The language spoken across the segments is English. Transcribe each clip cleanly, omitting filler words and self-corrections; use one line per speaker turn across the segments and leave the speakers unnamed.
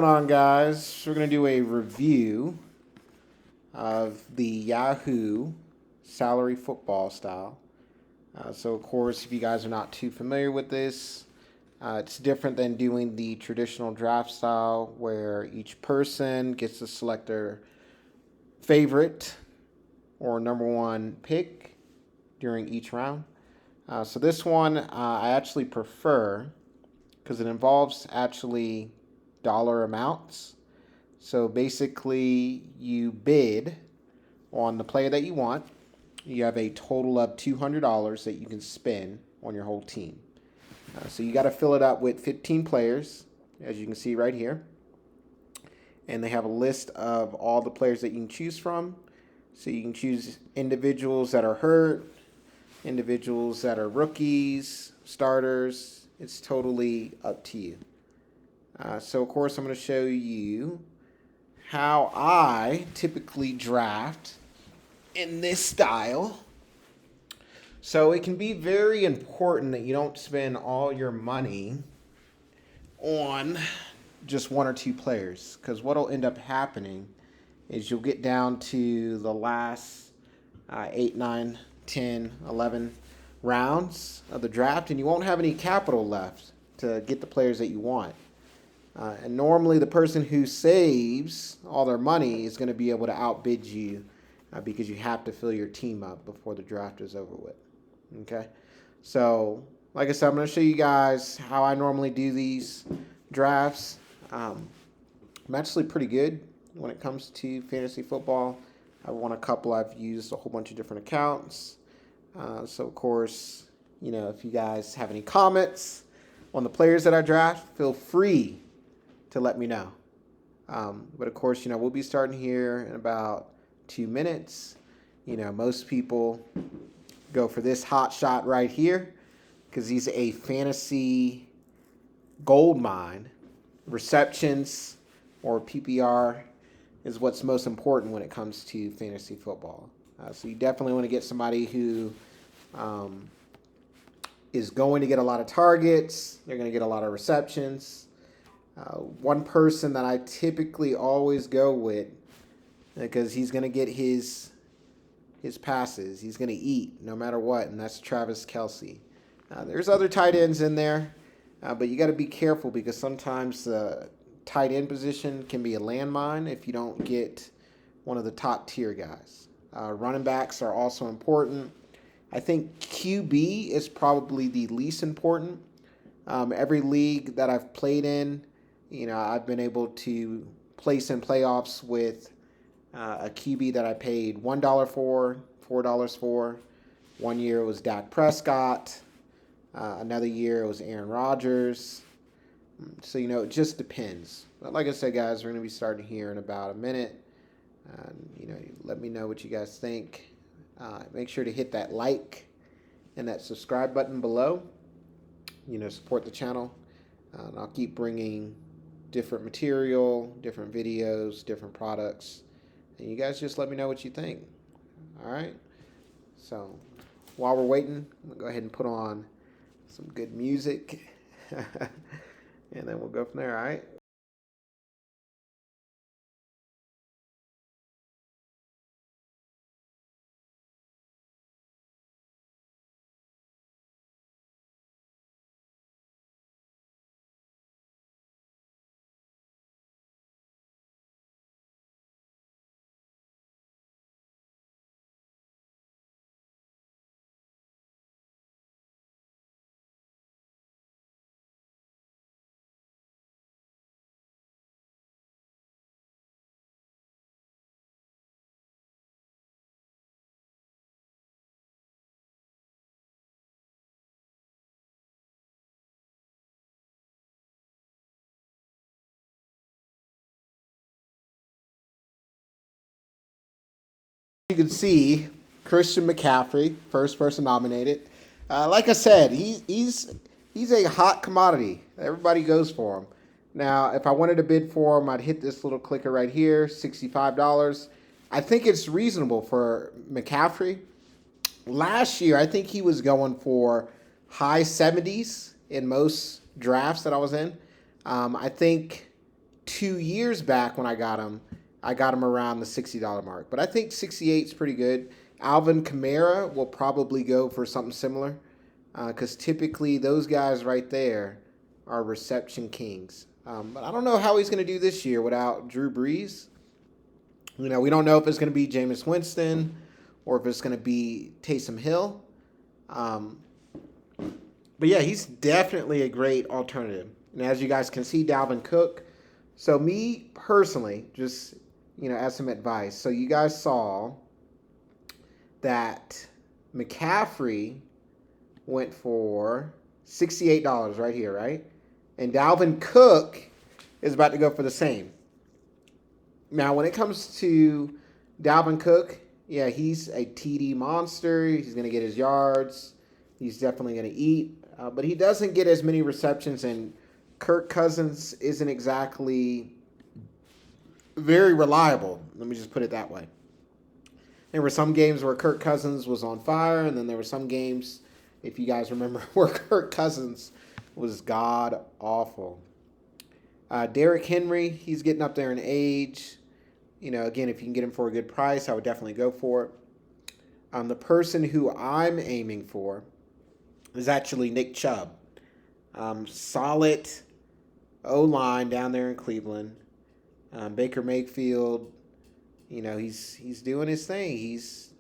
Going on, guys? We're going to do a review of the Yahoo salary football style. So, of course, if you guys are not too familiar with this, it's different than doing the traditional draft style where each person gets to select their favorite or number one pick during each round. So, this one I actually prefer because it involves actually dollar amounts. So basically, you bid on the player that you want. You have a total of $200 that you can spend on your whole team. So you got to fill it up with 15 players, as you can see right here. And they have a list of all the players that you can choose from. So you can choose individuals that are hurt, individuals that are rookies, starters. It's totally up to you. So, of course, I'm going to show you how I typically draft in this style. So, it can be very important that you don't spend all your money on just one or two players, because what will end up happening is you'll get down to the last 8, 9, 10, 11 rounds of the draft, and you won't have any capital left to get the players that you want. And normally, the person who saves all their money is going to be able to outbid you because you have to fill your team up before the draft is over with. Okay? So, like I said, I'm going to show you guys how I normally do these drafts. I'm actually pretty good when it comes to fantasy football. I've won a couple. I've used a whole bunch of different accounts. So, of course, if you guys have any comments on the players that I draft, feel free to let me know. But of course, we'll be starting here in about 2 minutes. Most people go for this hot shot right here because he's a fantasy gold mine. Receptions or PPR is what's most important when it comes to fantasy football. So you definitely want to get somebody who is going to get a lot of targets. They're going to get a lot of receptions. One person that I typically always go with, because he's going to get his passes. He's going to eat no matter what, and that's Travis Kelce. There's other tight ends in there, but you got to be careful because sometimes the tight end position can be a landmine if you don't get one of the top tier guys. Running backs are also important. I think QB is probably the least important. Every league that I've played in, I've been able to place in playoffs with a QB that I paid $1 for, $4 for. One year it was Dak Prescott. Another year it was Aaron Rodgers. So, it just depends. But like I said, guys, we're going to be starting here in about a minute. Let me know what you guys think. Make sure to hit that like and that subscribe button below. Support the channel. And I'll keep bringing different material, different videos, different products. And you guys just let me know what you think. All right? So while we're waiting, I'm going to go ahead and put on some good music. And then we'll go from there, all right? You can see Christian McCaffrey, first person nominated. Like I said, he's a hot commodity. Everybody goes for him. Now, if I wanted to bid for him, I'd hit this little clicker right here, $65. I think it's reasonable for McCaffrey. Last year, I think he was going for high 70s in most drafts that I was in. I think 2 years back when I got him around the $60 mark. But I think 68 is pretty good. Alvin Kamara will probably go for something similar because typically those guys right there are reception kings. But I don't know how he's going to do this year without Drew Brees. You know, we don't know if it's going to be Jameis Winston or if it's going to be Taysom Hill. But yeah, he's definitely a great alternative. And as you guys can see, Dalvin Cook. So me personally, just, as some advice. So you guys saw that McCaffrey went for $68 right here, right? And Dalvin Cook is about to go for the same. Now, when it comes to Dalvin Cook, yeah, he's a TD monster. He's going to get his yards. He's definitely going to eat. But he doesn't get as many receptions, and Kirk Cousins isn't exactly very reliable. Let me just put it that way. There were some games where Kirk Cousins was on fire, and then there were some games, if you guys remember, where Kirk Cousins was god-awful. Derrick Henry, he's getting up there in age. Again, if you can get him for a good price, I would definitely go for it. The person who I'm aiming for is actually Nick Chubb. Solid O-line down there in Cleveland. Baker Mayfield, he's doing his thing. He's,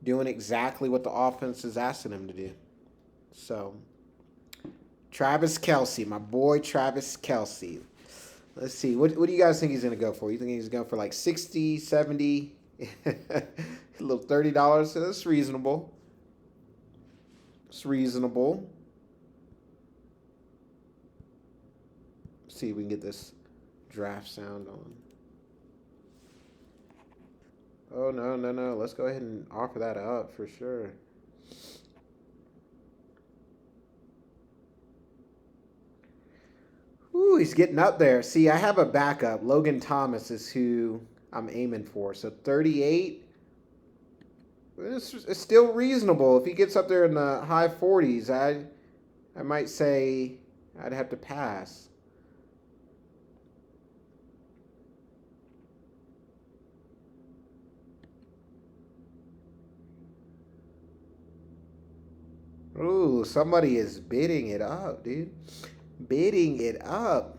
doing exactly what the offense is asking him to do. So, Travis Kelce, my boy Travis Kelce. Let's see. What do you guys think he's going to go for? You think he's going for like 60, 70, a little $30? So that's reasonable. It's reasonable. Let's see if we can get this draft sound on. Oh, no. Let's go ahead and offer that up for sure. Ooh, he's getting up there. See, I have a backup. Logan Thomas is who I'm aiming for. So 38. It's still reasonable. If he gets up there in the high 40s, I might say I'd have to pass. Ooh, somebody is bidding it up, dude. Bidding it up.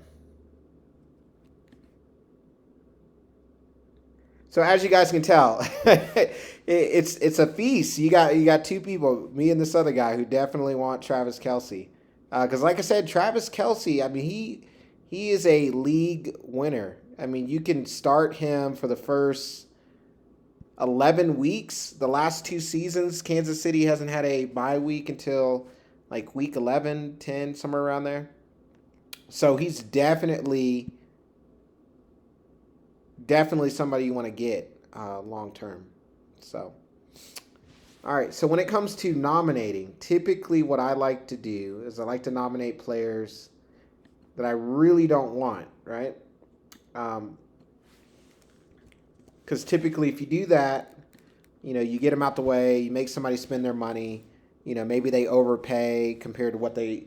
So as you guys can tell, it's a feast. You got two people, me and this other guy, who definitely want Travis Kelce. Because like I said, Travis Kelce, I mean, he is a league winner. I mean, you can start him for the first 11 weeks. The last 2 seasons, Kansas City hasn't had a bye week until like week 11, 10, somewhere around there. So he's definitely somebody you want to get long term. So, all right. So when it comes to nominating, typically what I like to do is I like to nominate players that I really don't want, right? Because typically if you do that, you get them out the way, you make somebody spend their money, maybe they overpay compared to what they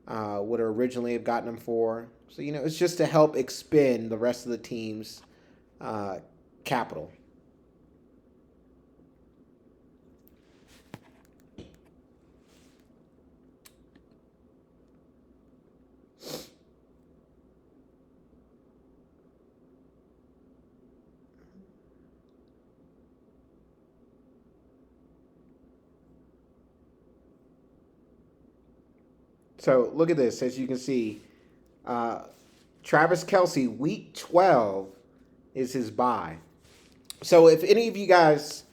would originally have gotten them for. So, it's just to help expend the rest of the team's capital. So look at this. As you can see, Travis Kelce, week 12 is his bye. So if any of you guys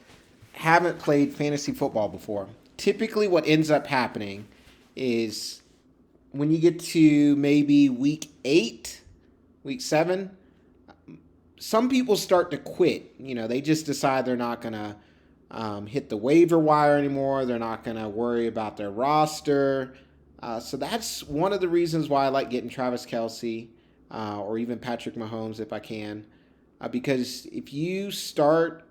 haven't played fantasy football before, typically what ends up happening is when you get to maybe week 8, week 7, some people start to quit. They just decide they're not going to hit the waiver wire anymore. They're not going to worry about their roster. So that's one of the reasons why I like getting Travis Kelce or even Patrick Mahomes if I can. Because if you start,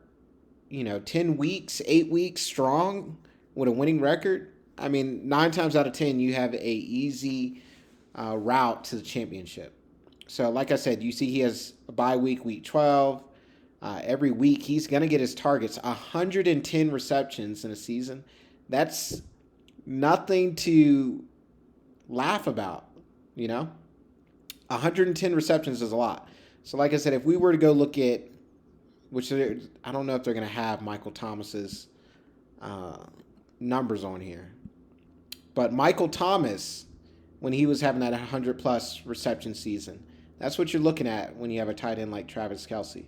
10 weeks, 8 weeks strong with a winning record, I mean, 9 times out of 10, you have a easy route to the championship. So, like I said, you see he has a bye week, week 12. Every week, he's going to get his targets. 110 receptions in a season. That's nothing to laugh about, you know? 110 receptions is a lot. So, like I said, if we were to go look at, which I don't know if they're going to have Michael Thomas's uh, numbers on here, but Michael Thomas, when he was having that 100 plus reception season, that's what you're looking at when you have a tight end like Travis Kelce.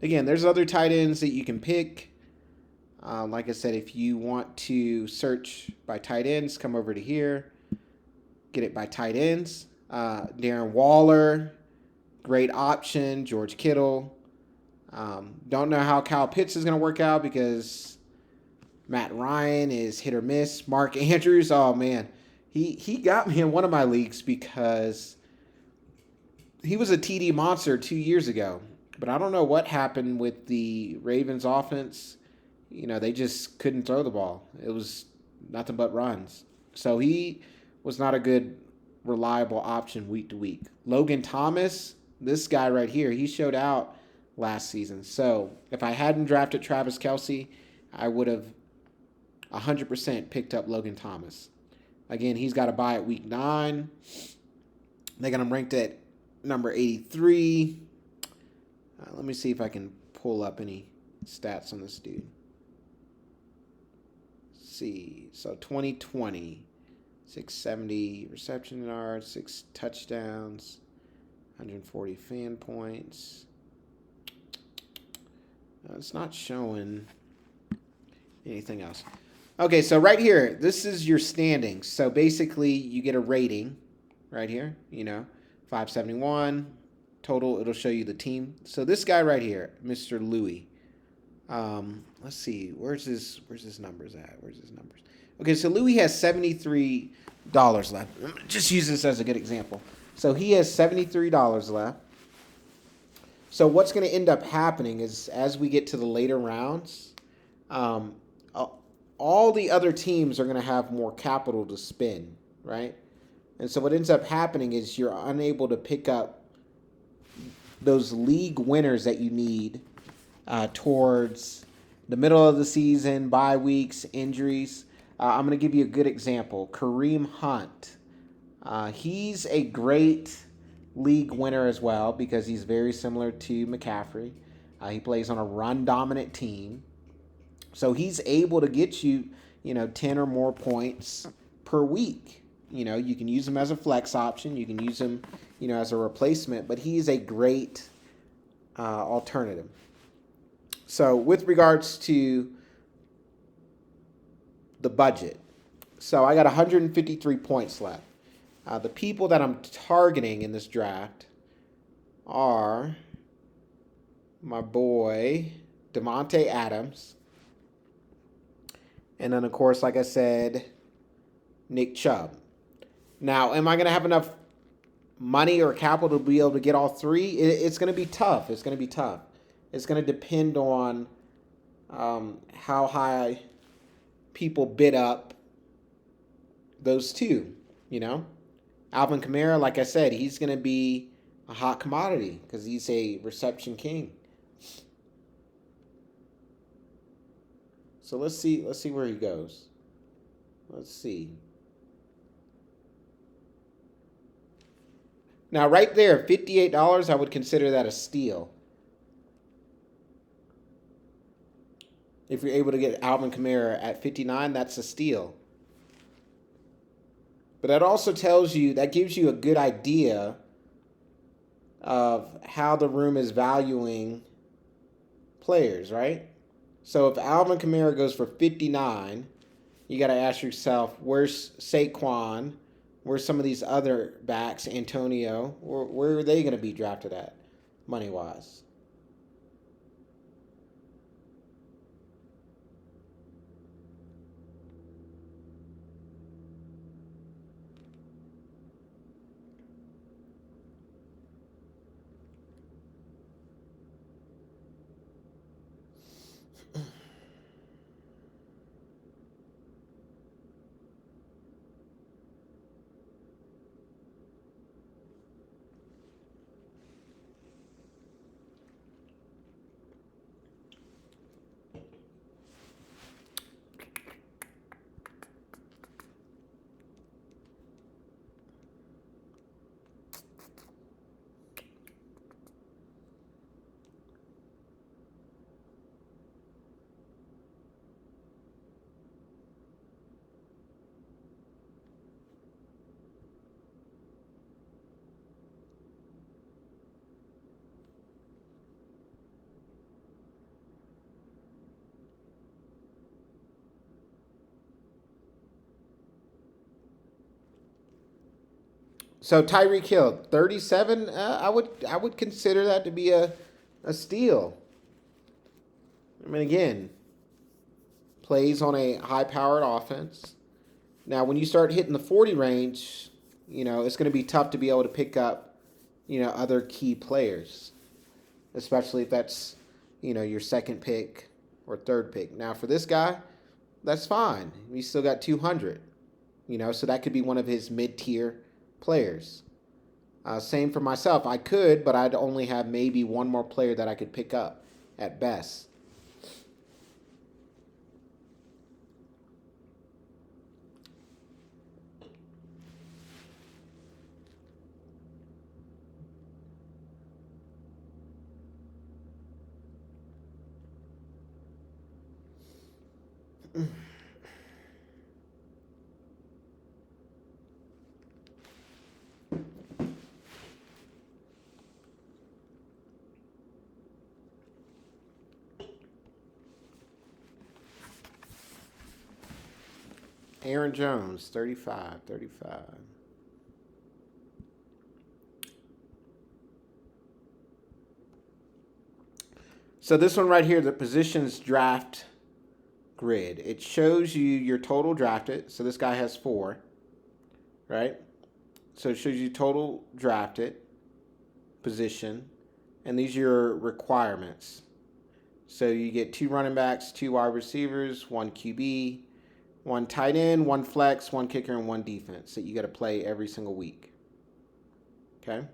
Again, there's other tight ends that you can pick. Like I said, if you want to search by tight ends, come over to here. Get it by tight ends. Darren Waller, great option. George Kittle. Don't know how Kyle Pitts is going to work out because Matt Ryan is hit or miss. Mark Andrews, oh man, he got me in one of my leagues because he was a TD monster 2 years ago. But I don't know what happened with the Ravens offense. You know, they just couldn't throw the ball. It was nothing but runs. So he was not a good, reliable option week to week. Logan Thomas, this guy right here, he showed out last season. So if I hadn't drafted Travis Kelce, I would have 100% picked up Logan Thomas. Again, he's got a bye at week 9. They got him ranked at number 83. Let me see if I can pull up any stats on this dude. Let's see. So 2020, 670 reception yards, 6 touchdowns, 140 fan points. It's not showing anything else. Okay, so right here, this is your standings. So basically, you get a rating right here, 571. Total, it'll show you the team. So this guy right here, Mr. Louis. Let's see, where's his numbers at? Where's his numbers? Okay, so Louis has $73 left. Just use this as a good example. So he has $73 left. So what's going to end up happening is as we get to the later rounds, all the other teams are going to have more capital to spend, right? And so what ends up happening is you're unable to pick up those league winners that you need towards the middle of the season, bye weeks, injuries. I'm going to give you a good example. Kareem Hunt. He's a great league winner as well because he's very similar to McCaffrey. He plays on a run-dominant team. So he's able to get you, 10 or more points per week. You can use him as a flex option. You can use him, as a replacement. But he's a great alternative. So with regards to the budget, so I got 153 points left. The people that I'm targeting in this draft are my boy Davante Adams. And then, of course, like I said, Nick Chubb. Now, am I going to have enough money or capital to be able to get all three? It's going to be tough. It's going to be tough. It's going to depend on how high people bid up those two, Alvin Kamara, like I said, he's going to be a hot commodity because he's a reception king. So let's see where he goes. Let's see. Now, right there, $58, I would consider that a steal. If you're able to get Alvin Kamara at 59, that's a steal. But that also that gives you a good idea of how the room is valuing players, right? So if Alvin Kamara goes for 59, you got to ask yourself, where's Saquon? Where's some of these other backs, Antonio? Where are they going to be drafted at, money-wise? So Tyreek Hill, 37. I would consider that to be a steal. I mean, again, plays on a high-powered offense. Now, when you start hitting the 40 range, it's going to be tough to be able to pick up, other key players, especially if that's, your second pick or third pick. Now, for this guy, that's fine. He's still got 200, so that could be one of his mid-tier players. Same for myself. I could, but I'd only have maybe one more player that I could pick up at best. Aaron Jones, 35. So this one right here, the positions draft grid. It shows you your total drafted. So this guy has 4, right? So it shows you total drafted position. And these are your requirements. So you get 2 running backs, 2 wide receivers, 1 QB, 1 tight end, 1 flex, 1 kicker, and 1 defense that you got to play every single week. Okay?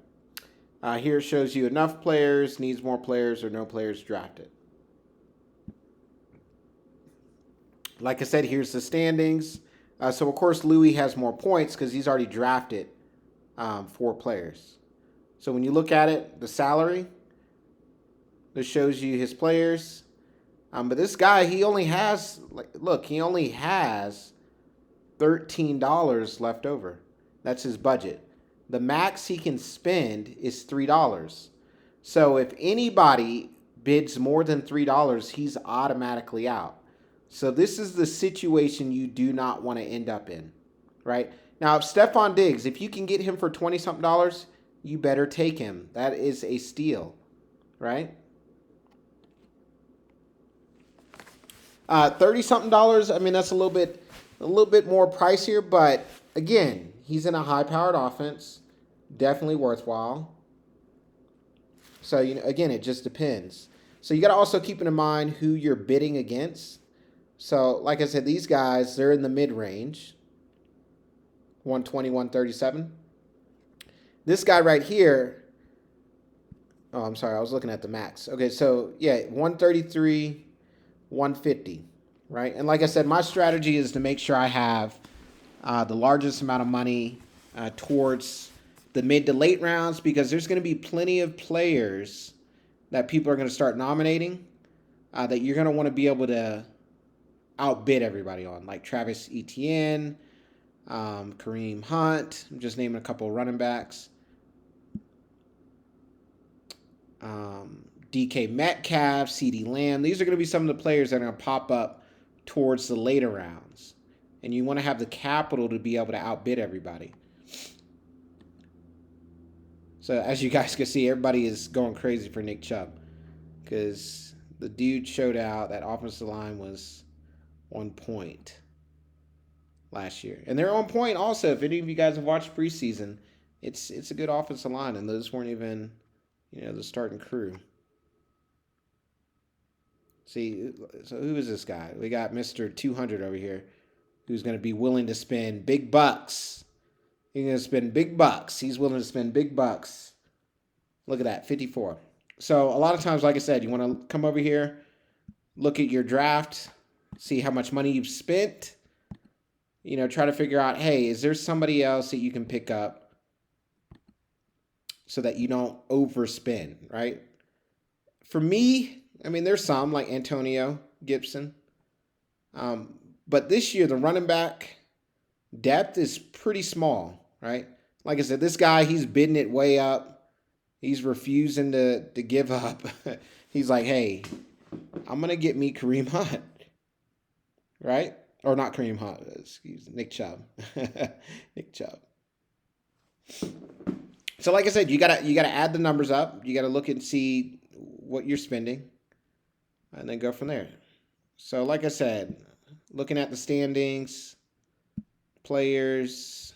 Here it shows you enough players, needs more players, or no players drafted. Like I said, here's the standings. So, of course, Louis has more points because he's already drafted 4 players. So when you look at it, the salary, this shows you his players. But this guy, he only has $13 left over. That's his budget. The max he can spend is $3. So if anybody bids more than $3, he's automatically out. So this is the situation you do not want to end up in, right? Now, if Stephon Diggs, if you can get him for $20-something, you better take him. That is a steal, right? $30-something. I mean, that's a little bit more pricier, but again, he's in a high-powered offense, definitely worthwhile. So again, it just depends. So you got to also keep in mind who you're bidding against. So, like I said, these guys, they're in the mid-range, 120, 137. This guy right here, oh, I'm sorry, I was looking at the max. Okay, so, yeah, 133, 150, right? And like I said, my strategy is to make sure I have the largest amount of money towards the mid to late rounds because there's going to be plenty of players that people are going to start nominating that you're going to want to be able to outbid everybody on, like Travis Etienne, Kareem Hunt. I'm just naming a couple of running backs. DK Metcalf, CeeDee Lamb. These are going to be some of the players that are going to pop up towards the later rounds. And you want to have the capital to be able to outbid everybody. So as you guys can see, everybody is going crazy for Nick Chubb because the dude showed out. That offensive line was on point last year. And they're on point also. If any of you guys have watched preseason, it's a good offensive line, and those weren't even, the starting crew. See, so who is this guy? We got Mr. 200 over here who's going to be willing to spend big bucks. He's going to spend big bucks. He's willing to spend big bucks. Look at that, 54. So a lot of times, like I said, you want to come over here, look at your draft, see how much money you've spent, try to figure out, hey, is there somebody else that you can pick up so that you don't overspend, right? For me, I mean, there's some like Antonio Gibson. But this year, the running back depth is pretty small, right? Like I said, this guy, he's bidding it way up. He's refusing to give up. He's like, hey, I'm going to get me Kareem Hunt, right? Or not Kareem Hunt, excuse me, Nick Chubb. Nick Chubb. So like I said, you gotta add the numbers up. You gotta look and see what you're spending, and then go from there. So like I said, looking at the standings, players.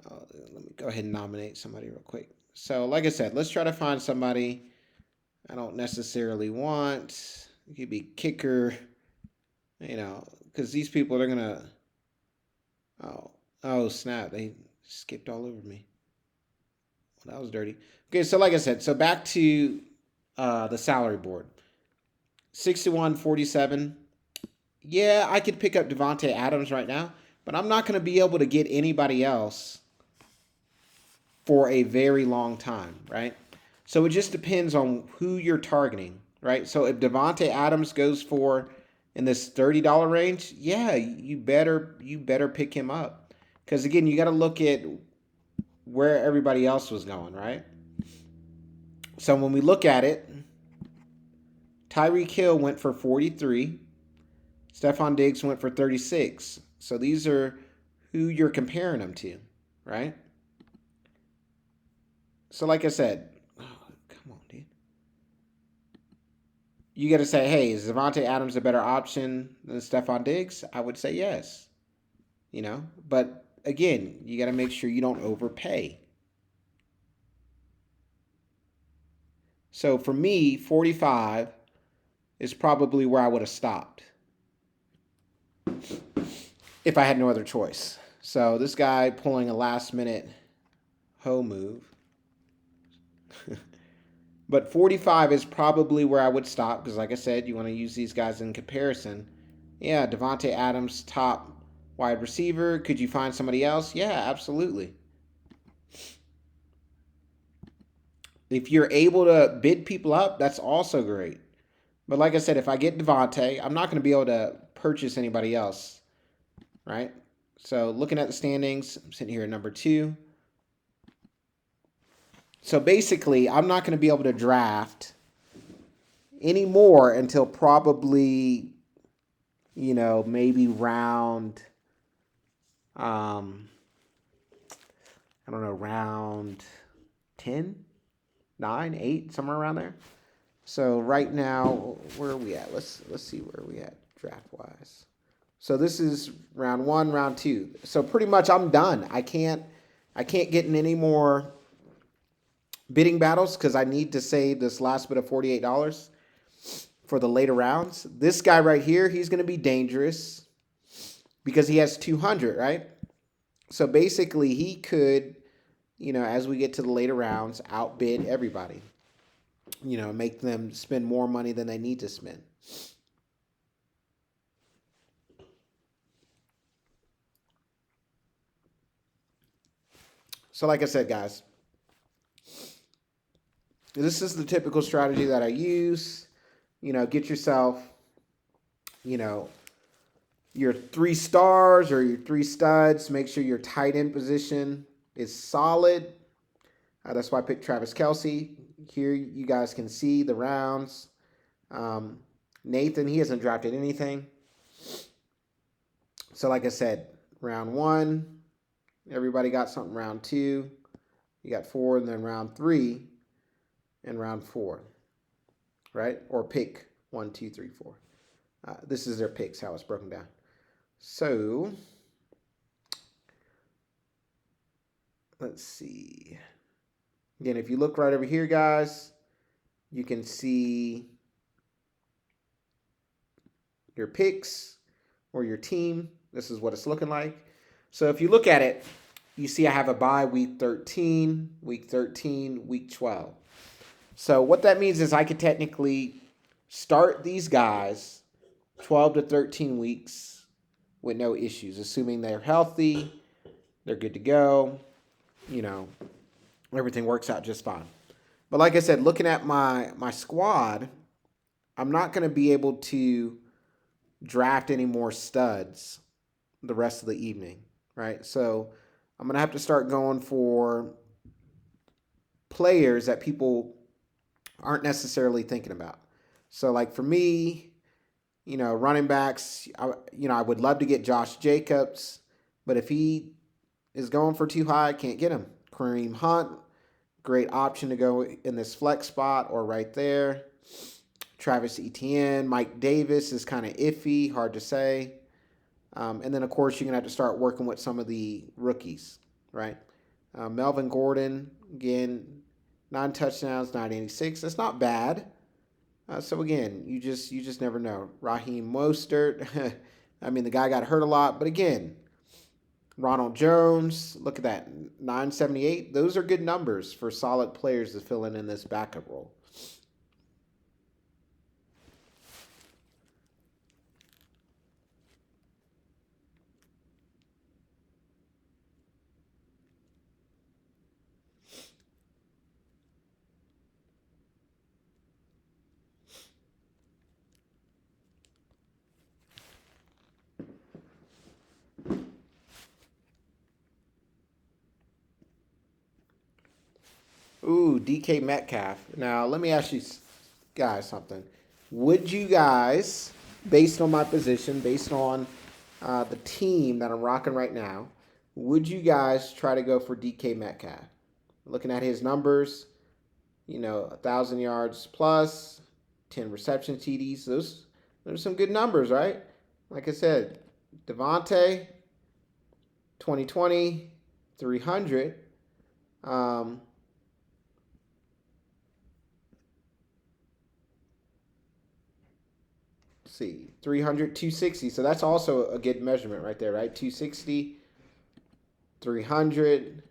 Let me go ahead and nominate somebody real quick. So like I said, let's try to find somebody I don't necessarily want. It could be kicker, because these people they're gonna. Oh, oh snap! They skipped all over me. Well, that was dirty. Okay, so like I said, so back to the salary board. 61-47. Yeah, I could pick up Davante Adams right now, but I'm not going to be able to get anybody else for a very long time, right? So it just depends on who you're targeting, right? So if Davante Adams goes for in this $30 range, yeah, you better pick him up. Because again, you got to look at where everybody else was going, right? So when we look at it, Tyreek Hill went for 43. Stephon Diggs went for 36. So these are who you're comparing them to, right? So like I said, oh, come on, dude. You got to say, hey, is Davante Adams a better option than Stephon Diggs? I would say yes. But again, you got to make sure you don't overpay. So for me, 45 is probably where I would have stopped if I had no other choice. So this guy pulling a last minute hoe move. But 45 is probably where I would stop because, like I said, you want to use these guys in comparison. Yeah, Davante Adams, top wide receiver. Could you find somebody else? Yeah, absolutely. If you're able to bid people up, that's also great. But like I said, if I get Davante, I'm not going to be able to purchase anybody else, right? So looking at the standings, I'm sitting here at number 2. So basically, I'm not going to be able to draft anymore until probably, maybe round, I don't know, round 10, 9, 8, somewhere around there. So right now, where are we at? Let's see where we at draft wise. So this is round 1, round 2. So pretty much I'm done. I can't get in any more bidding battles because I need to save this last bit of $48 for the later rounds. This guy right here, he's going to be dangerous because he has 200, right? So basically he could, as we get to the later rounds, outbid everybody. Make them spend more money than they need to spend. So like I said, guys, this is the typical strategy that I use. Get yourself, your 3 stars or your 3 studs. Make sure your tight end position is solid. That's why I picked Travis Kelce. Here you guys can see the rounds. Nathan, he hasn't drafted anything. So like I said, round 1, everybody got something. Round 2, you got 4, and then round 3 and round 4, right? Or pick 1, 2, 3, 4. This is their picks, how it's broken down. So let's see. Again, if you look right over here, guys, you can see your picks or your team. This is what it's looking like. So if you look at it, you see I have a bye week 13, week 13, week 12. So what that means is I could technically start these guys 12 to 13 weeks with no issues, assuming they're healthy, they're good to go, everything works out just fine. But like I said, looking at my squad, I'm not going to be able to draft any more studs the rest of the evening, right? So I'm going to have to start going for players that people aren't necessarily thinking about. So like for me, running backs, I would love to get Josh Jacobs, but if he is going for too high, can't get him. Kareem Hunt, great option to go in this flex spot or right there. Travis Etienne, Mike Davis is kind of iffy, hard to say. And then, of course, you're going to have to start working with some of the rookies, right? Melvin Gordon, again, 9 touchdowns, 986. That's not bad. So again, you just never know. Raheem Mostert, I mean, the guy got hurt a lot, but again, Ronald Jones, look at that, 978. Those are good numbers for solid players to fill in this backup role. Ooh, DK Metcalf. Now, let me ask you guys something. Would you guys, based on my position, based on the team that I'm rocking right now, would you guys try to go for DK Metcalf? Looking at his numbers, 1,000 yards plus, 10 reception TDs. Those are some good numbers, right? Like I said, Devontae, 2020, 300. See, 300, 260. So that's also a good measurement right there, right? 260, 300.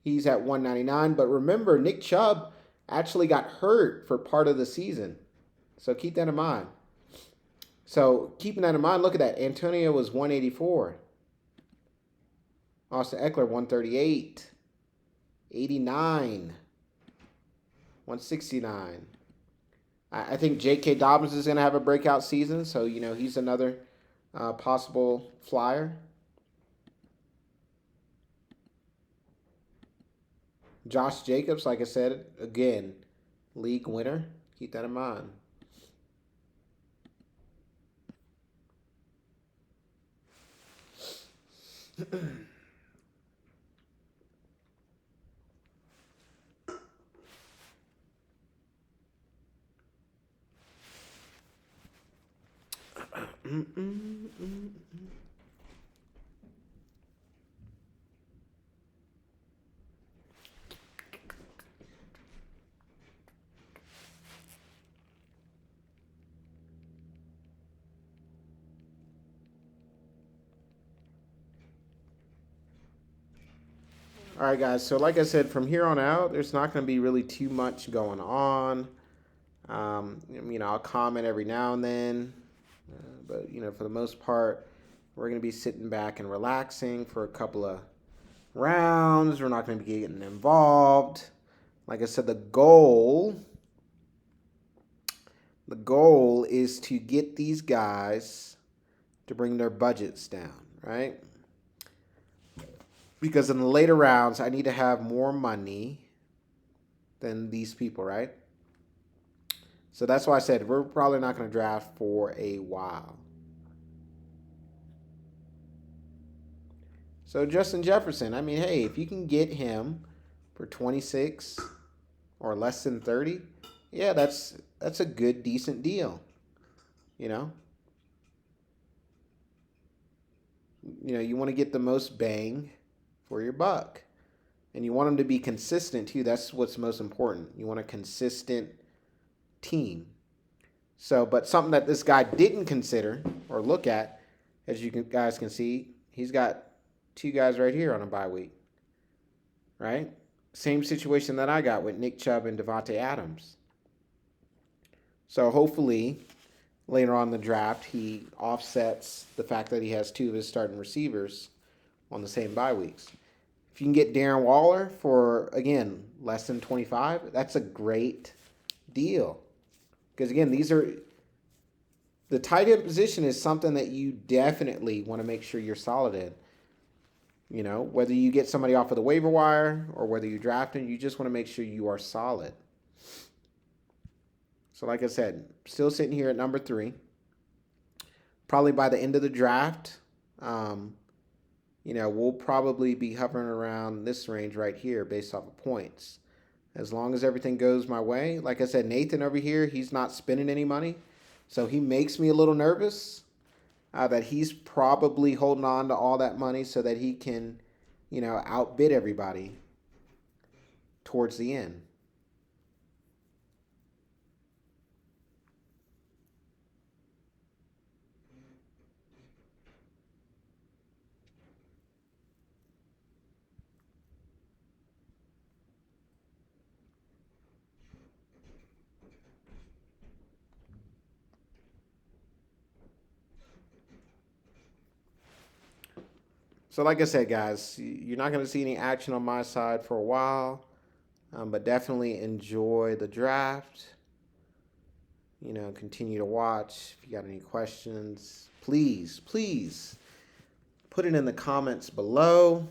He's at 199. But remember, Nick Chubb actually got hurt for part of the season. So keep that in mind. So keeping that in mind, look at that. Antonio was 184. Austin Eckler, 138. 89. 169. I think J.K. Dobbins is going to have a breakout season. So, he's another possible flyer. Josh Jacobs, like I said, again, league winner. Keep that in mind. All right, guys. So, like I said, from here on out, there's not going to be really too much going on. I'll comment every now and then, but for the most part, we're going to be sitting back and relaxing for a couple of rounds. We're not going to be getting involved. Like I said, the goal is to get these guys to bring their budgets down, right? Because in the later rounds, I need to have more money than these people, right? So that's why I said we're probably not going to draft for a while. So Justin Jefferson, I mean, hey, if you can get him for 26 or less than 30, yeah, that's a good, decent deal. You want to get the most bang for your buck. And you want them to be consistent too. That's what's most important. You want a consistent team. So, but something that this guy didn't consider or look at, as you guys can see, he's got 2 guys right here on a bye week. Right? Same situation that I got with Nick Chubb and Devontae Adams. So hopefully later on in the draft, he offsets the fact that he has 2 of his starting receivers on the same bye weeks. If you can get Darren Waller for, again, less than 25, that's a great deal. Because, again, the tight end position is something that you definitely want to make sure you're solid in. Whether you get somebody off of the waiver wire or whether you draft them, you just want to make sure you are solid. So, like I said, still sitting here at number 3. Probably by the end of the draft, we'll probably be hovering around this range right here based off of points. As long as everything goes my way. Like I said, Nathan over here, he's not spending any money. So he makes me a little nervous that he's probably holding on to all that money so that he can, outbid everybody towards the end. So like I said, guys, you're not going to see any action on my side for a while, but definitely enjoy the draft. Continue to watch. If you got any questions, please put it in the comments below.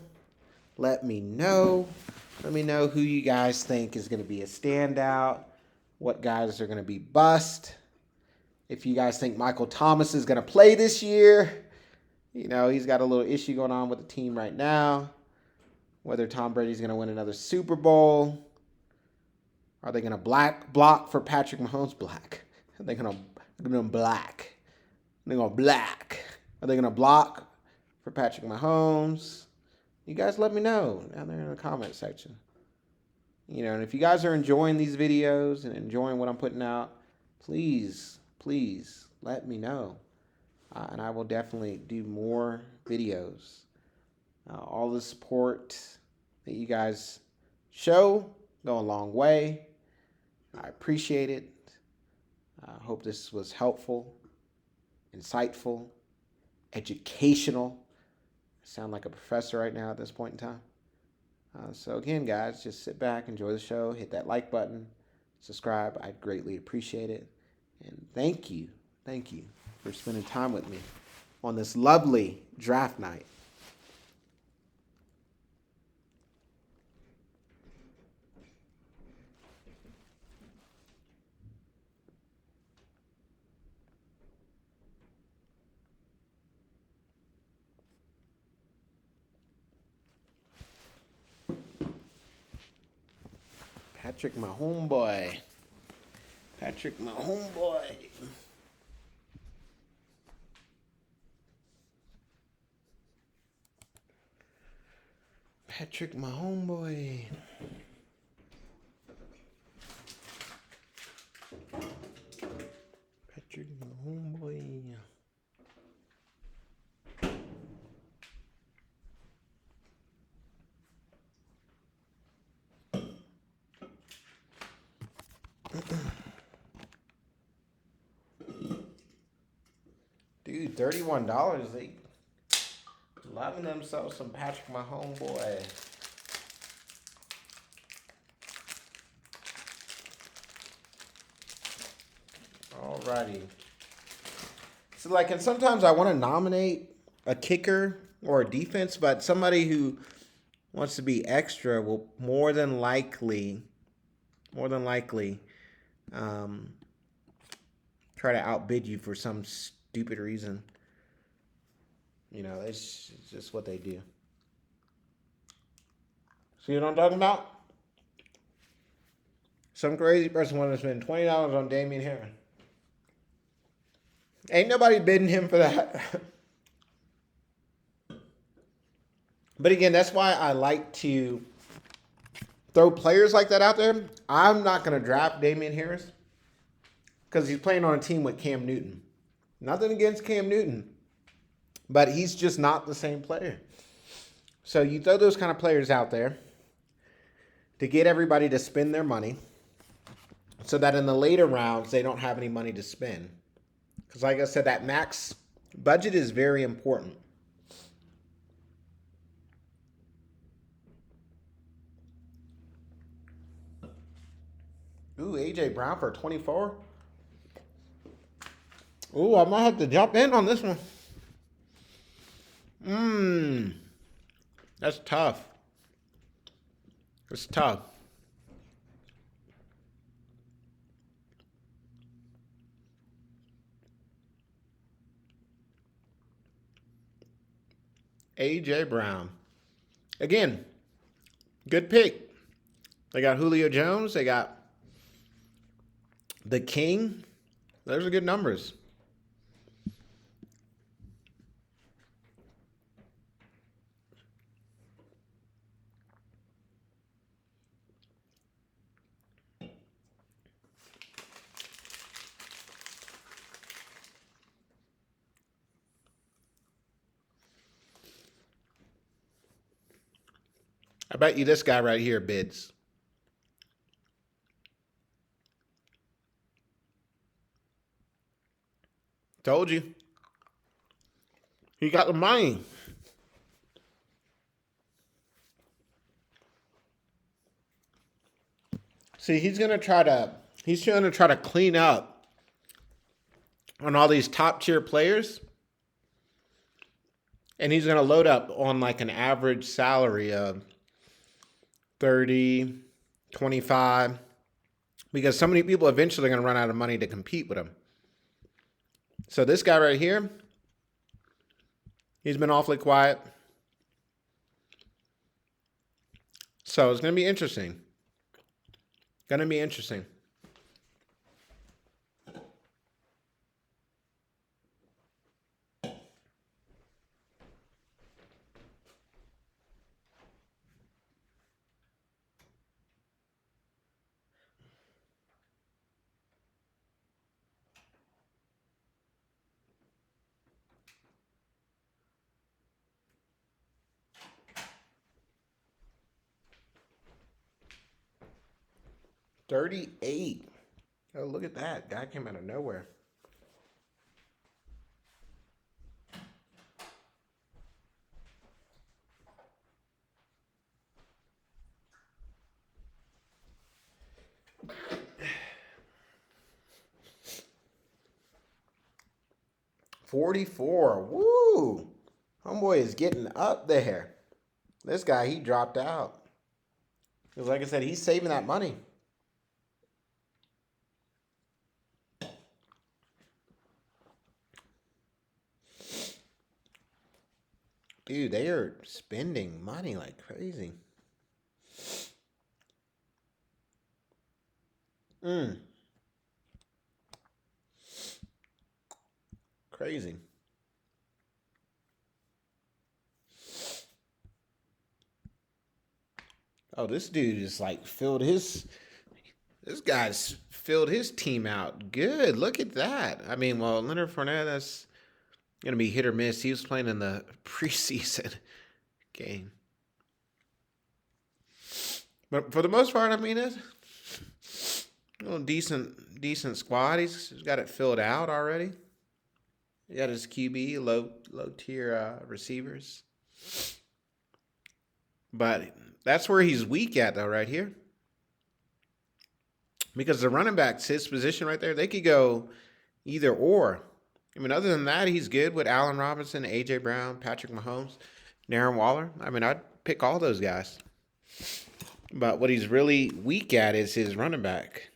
Let me know. Let me know who you guys think is going to be a standout, what guys are going to be bust. If you guys think Michael Thomas is going to play this year, he's got a little issue going on with the team right now. Whether Tom Brady's going to win another Super Bowl. Are they going to block for Patrick Mahomes? Black. Are they going to black? They're going to black. Are they going to block for Patrick Mahomes? You guys let me know down there in the comment section. And if you guys are enjoying these videos and enjoying what I'm putting out, please let me know. And I will definitely do more videos. All the support that you guys show go a long way. I appreciate it. I hope this was helpful, insightful, educational. I sound like a professor right now at this point in time. So again, guys, just sit back, enjoy the show, hit that like button, subscribe. I'd greatly appreciate it. And thank you for spending time with me on this lovely draft night. Patrick, my homeboy. Patrick, my homeboy. Patrick, my homeboy. Patrick, my homeboy. Dude, $31. They loving themselves some Patrick, my homeboy. Alrighty. So and sometimes I want to nominate a kicker or a defense, but somebody who wants to be extra will more than likely try to outbid you for some stupid reason. It's just what they do. See what I'm talking about? Some crazy person wanted to spend $20 on Damian Harris. Ain't nobody bidding him for that. But again, that's why I like to throw players like that out there. I'm not going to draft Damian Harris because he's playing on a team with Cam Newton. Nothing against Cam Newton, but he's just not the same player. So you throw those kind of players out there to get everybody to spend their money so that in the later rounds, they don't have any money to spend. Because like I said, that max budget is very important. Ooh, A.J. Brown for 24. Ooh, I might have to jump in on this one. That's tough. It's tough. A.J. Brown. Again, good pick. They got Julio Jones. They got the King. Those are good numbers. I bet you this guy right here bids. Told you. He got the money. See, he's gonna try to clean up on all these top tier players. And he's gonna load up on like an average salary of 30, 25. Because so many people eventually are gonna run out of money to compete with him. So this guy right here, he's been awfully quiet. So it's going to be interesting. Going to be interesting. $38. Oh, look at that. Guy came out of nowhere. $44. Woo! Homeboy is getting up there. This guy, he dropped out. Because like I said, he's saving that money. Dude, they are spending money like crazy. Crazy. Oh, this dude is like this guy's filled his team out. Good. Look at that. I mean, well, Leonard Fournette, that's going to be hit or miss. He was playing in the preseason game. But for the most part, I mean, it's a little decent squad. He's got it filled out already. He got his QB, low tier receivers. But that's where he's weak at, though, right here. Because the running backs, his position right there, they could go either or. I mean, other than that, he's good with Allen Robinson, A.J. Brown, Patrick Mahomes, Darren Waller. I mean, I'd pick all those guys. But what he's really weak at is his running back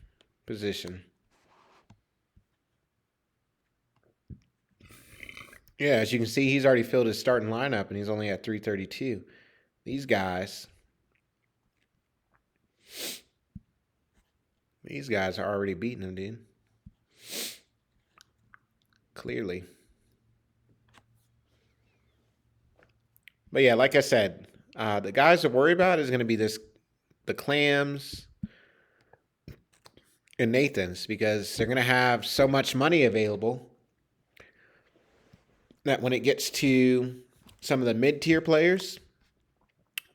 position. Yeah, as you can see, he's already filled his starting lineup, and he's only at 332. These guys are already beating him, dude. Clearly. But yeah, like I said, the guys to worry about is going to be the Clams and Nathans, because they're going to have so much money available that when it gets to some of the mid-tier players,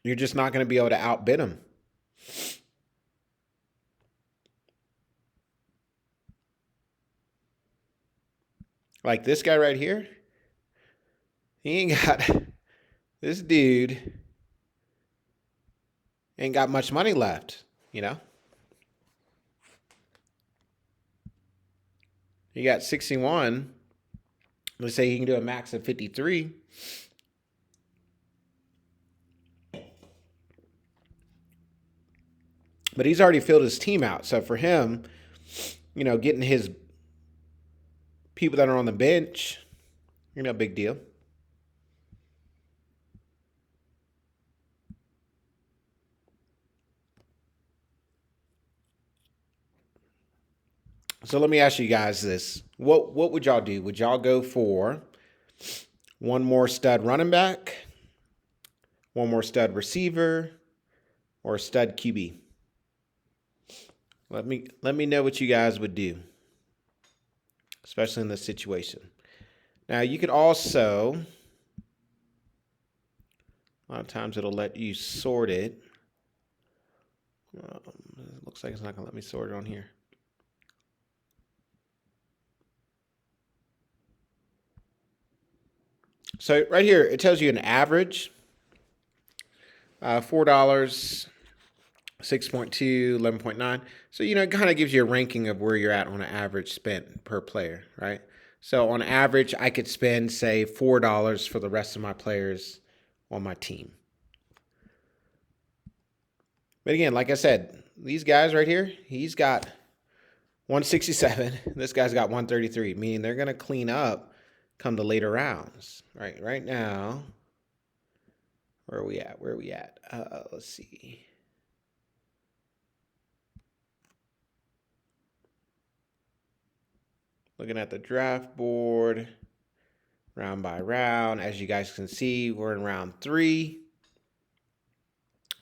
you're just not going to be able to outbid them. Like this guy right here, this dude ain't got much money left, you know? He got 61. Let's say he can do a max of 53. But he's already filled his team out. So for him, you know, getting his people that are on the bench, big deal. So let me ask you guys this. What would y'all do? Would y'all go for one more stud running back, one more stud receiver, or a stud QB? Let me know what you guys would do, especially in this situation. Now, you could also, a lot of times it'll let you sort it. It looks like it's not going to let me sort it on here. So right here, it tells you an average, $4, 6.2, 11.9. So, it kind of gives you a ranking of where you're at on an average spent per player, right? So on average, I could spend, say, $4 for the rest of my players on my team. But again, like I said, these guys right here, he's got 167. This guy's got 133, meaning they're going to clean up come the later rounds. Right now, where are we at? Let's see. Looking at the draft board, round by round. As you guys can see, we're in round 3.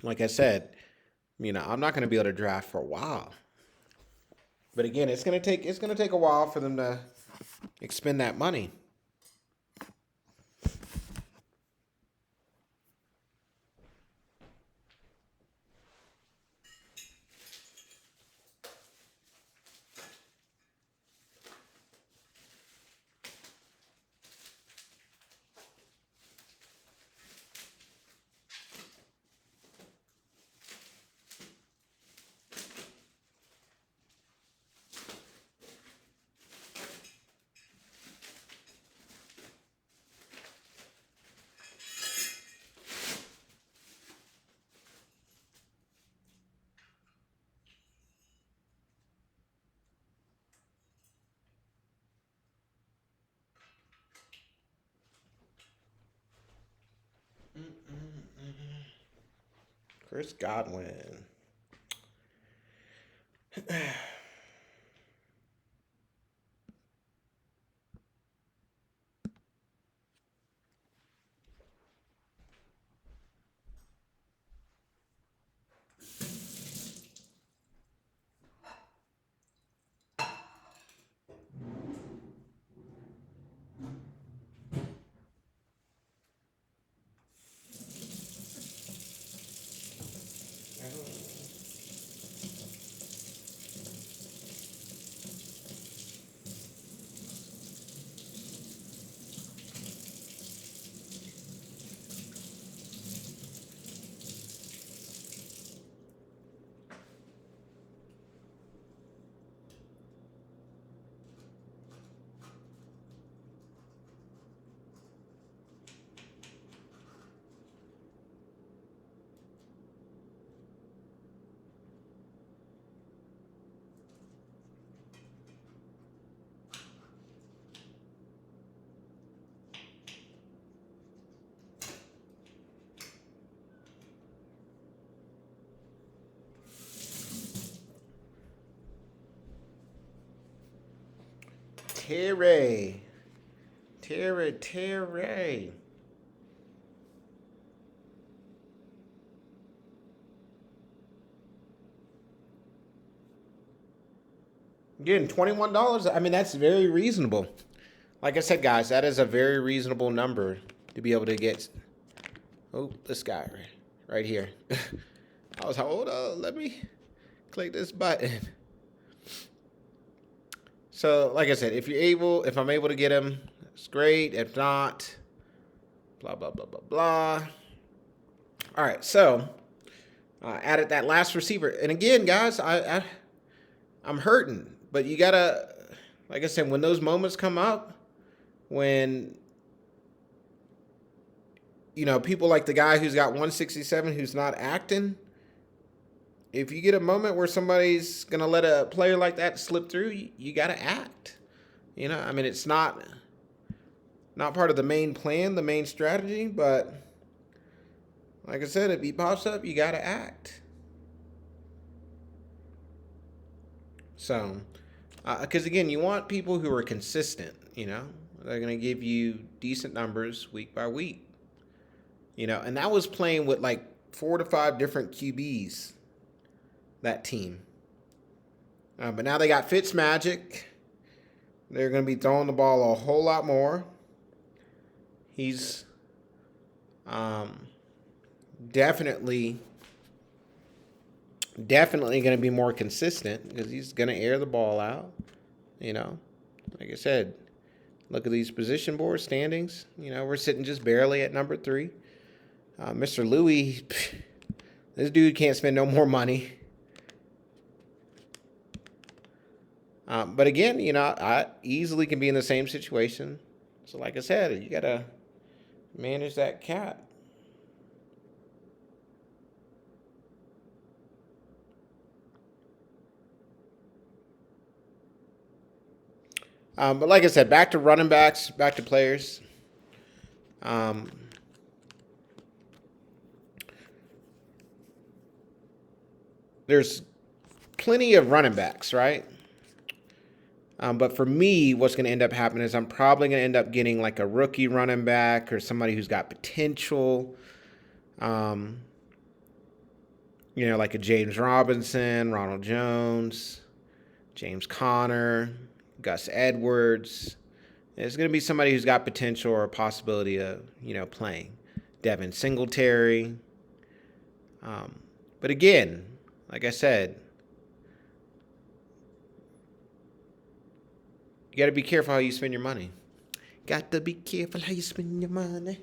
Like I said, I'm not going to be able to draft for a while. But again, it's going to take a while for them to expend that money. Chris Godwin. Terry. Again, $21. I mean, that's very reasonable. Like I said, guys, that is a very reasonable number to be able to get. Oh, this guy right here. I was like, hold on, let me click this button. So, like I said, if I'm able to get him, it's great. If not, blah, blah, blah, blah, blah. All right, so added that last receiver. And again, guys, I'm hurting. But you got to, like I said, when those moments come up, when, people like the guy who's got 167 who's not acting, if you get a moment where somebody's going to let a player like that slip through, you got to act. I mean, it's not part of the main plan, the main strategy, but like I said, if he pops up, you got to act. So, Because again, you want people who are consistent. They're going to give you decent numbers week by week. And that was playing with like 4 to 5 different QBs. That team. But now they got Fitzmagic. They're going to be throwing the ball a whole lot more. He's definitely going to be more consistent because he's going to air the ball out. Like I said, look at these position board standings. We're sitting just barely at number 3. Mr. Louis, this dude can't spend no more money. But again, I easily can be in the same situation. So like I said, you got to manage that cap. But like I said, back to running backs, back to players. There's plenty of running backs, right? But for me, what's going to end up happening is I'm probably going to end up getting like a rookie running back or somebody who's got potential. Like a James Robinson, Ronald Jones, James Conner, Gus Edwards. It's going to be somebody who's got potential or a possibility of, playing. Devin Singletary. But again, like I said, you got to be careful how you spend your money. Got to be careful how you spend your money.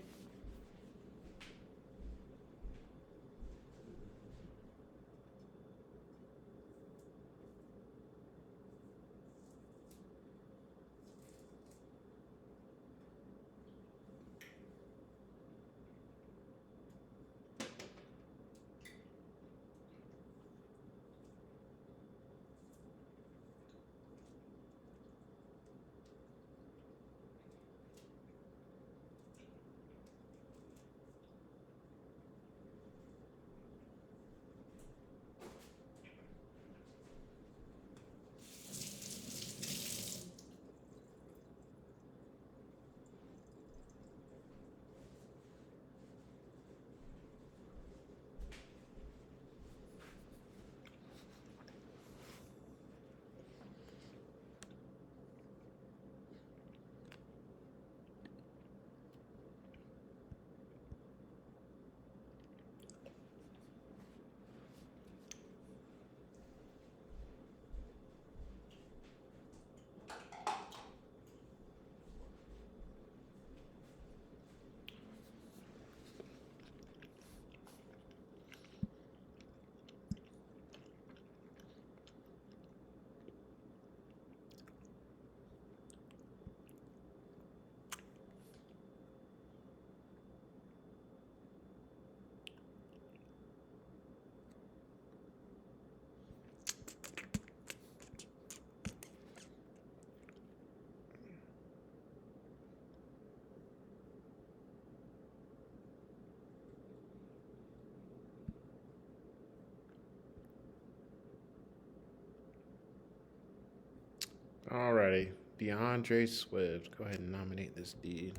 Alrighty. DeAndre Swift. Go ahead and nominate this dude.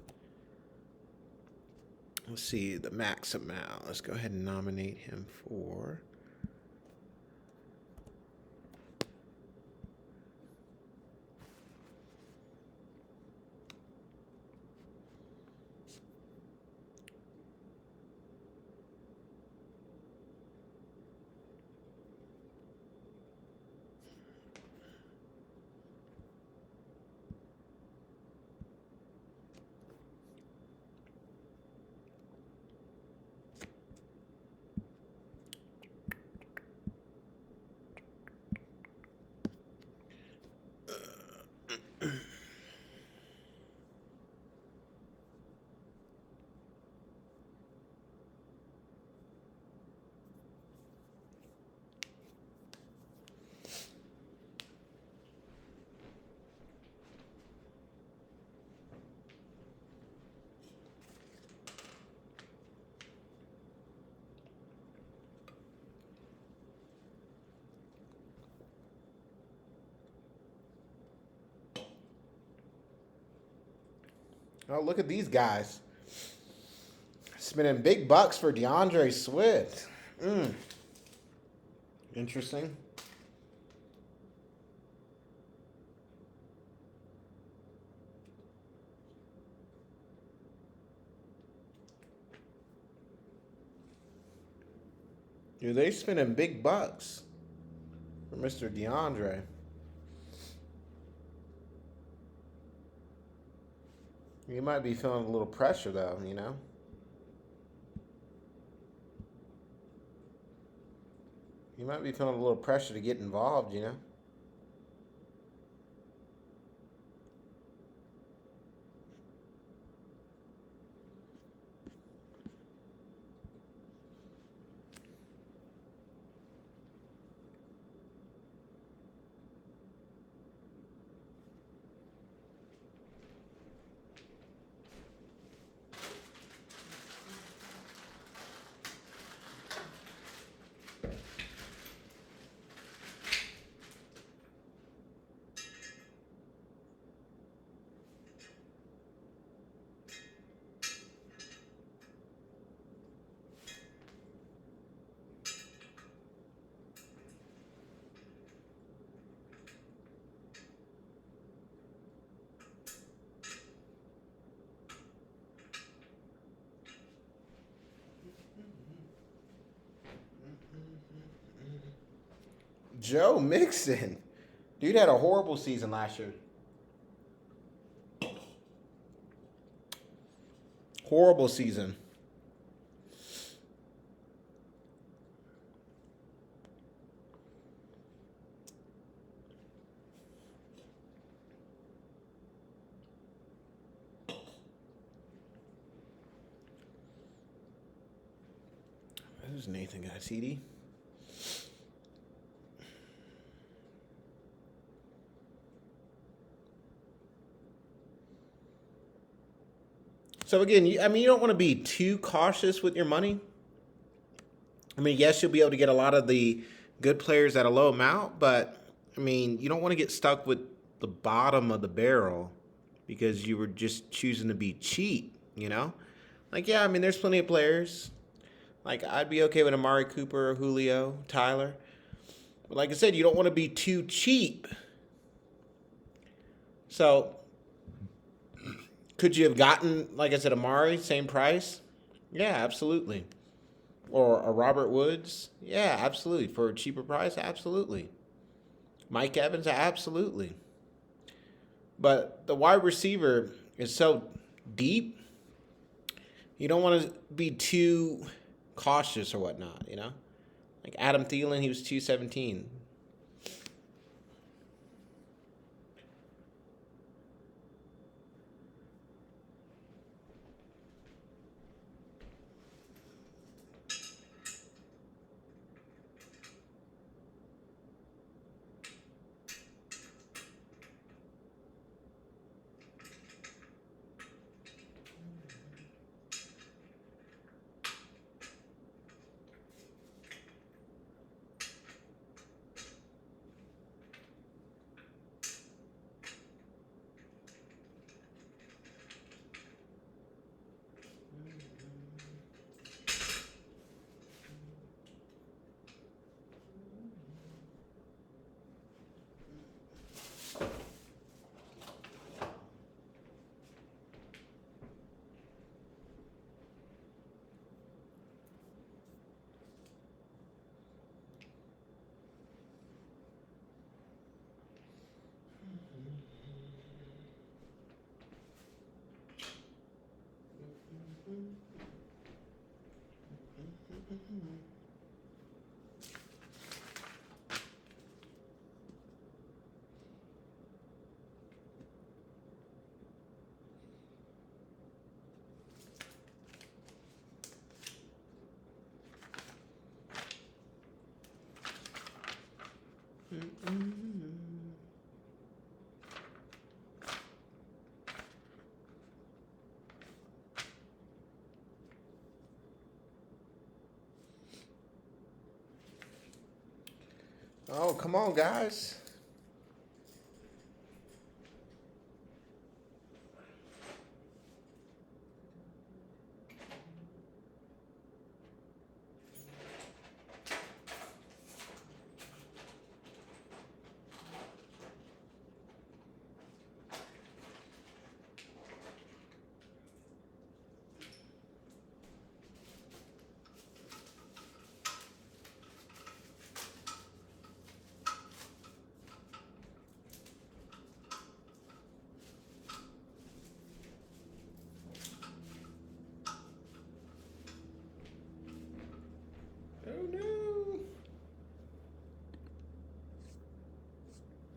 Let's see the max amount. Let's go ahead and nominate him for. Oh, look at these guys. Spending big bucks for DeAndre Swift. Interesting. Dude, they spending big bucks for Mr. DeAndre. You might be feeling a little pressure, though, you know? You might be feeling a little pressure to get involved, you know? Joe Mixon. Dude had a horrible season last year. Horrible season. Who's Nathan got CD? So again, you don't want to be too cautious with your money. I mean, yes, you'll be able to get a lot of the good players at a low amount, but I mean, you don't want to get stuck with the bottom of the barrel because you were just choosing to be cheap, you know? Like, yeah, I mean, there's plenty of players. Like, I'd be okay with Amari Cooper, Julio, Tyler. But like I said, you don't want to be too cheap. So, could you have gotten, like I said, Amari, same price? Yeah, absolutely. Or a Robert Woods? Yeah, absolutely. For a cheaper price? Absolutely. Mike Evans? Absolutely. But the wide receiver is so deep, you don't want to be too cautious or whatnot, you know? Like Adam Thielen, he was 217. Oh, come on, guys.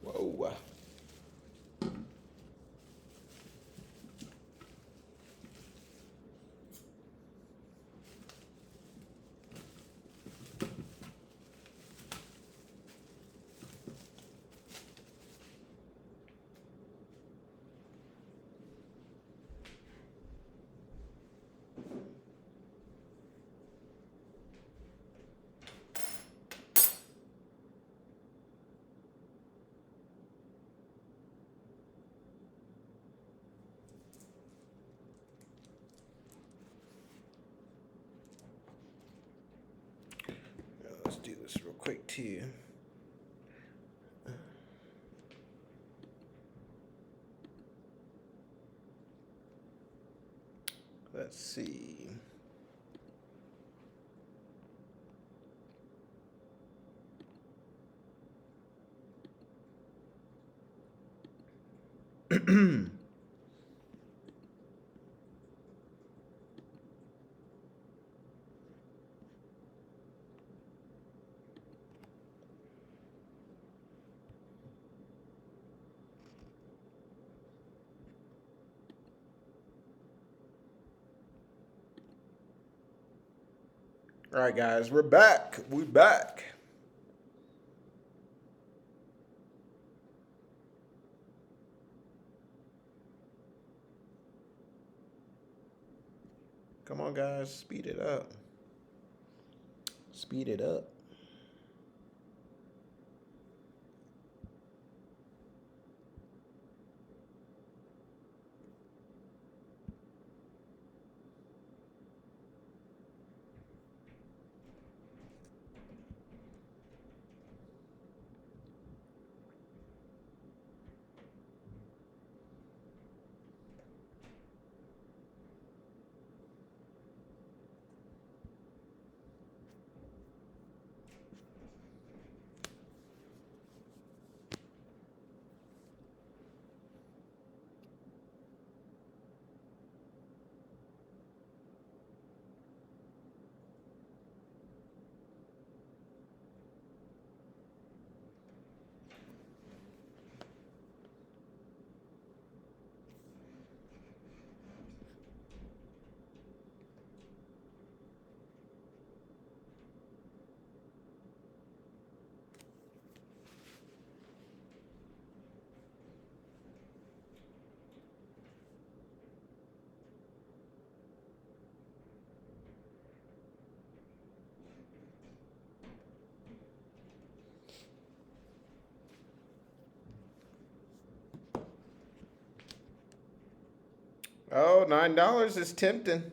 Whoa. Let's do this real quick too. Let's see. All right, guys, we're back. We back. Come on, guys, speed it up. Speed it up. Oh, $9 is tempting.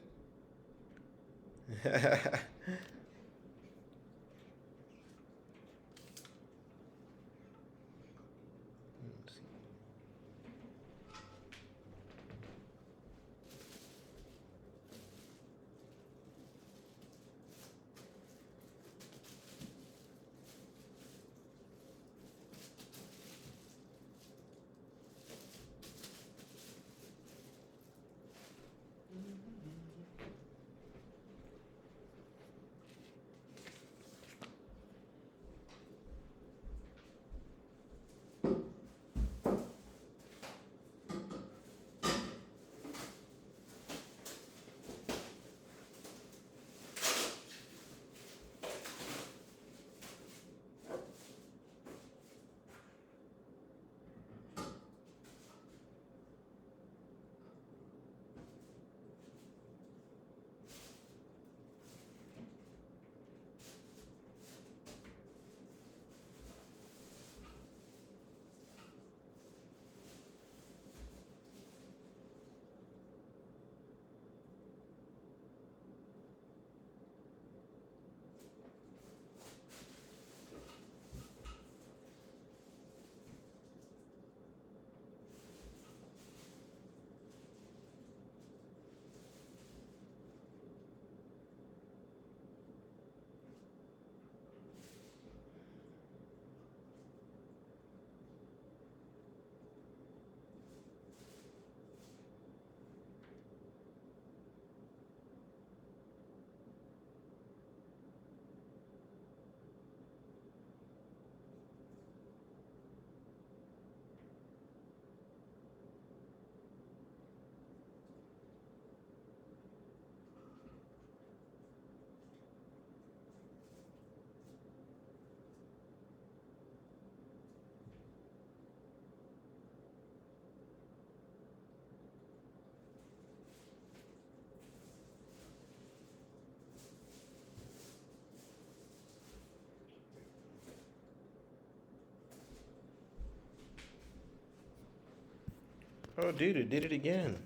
Oh, dude, it did it again.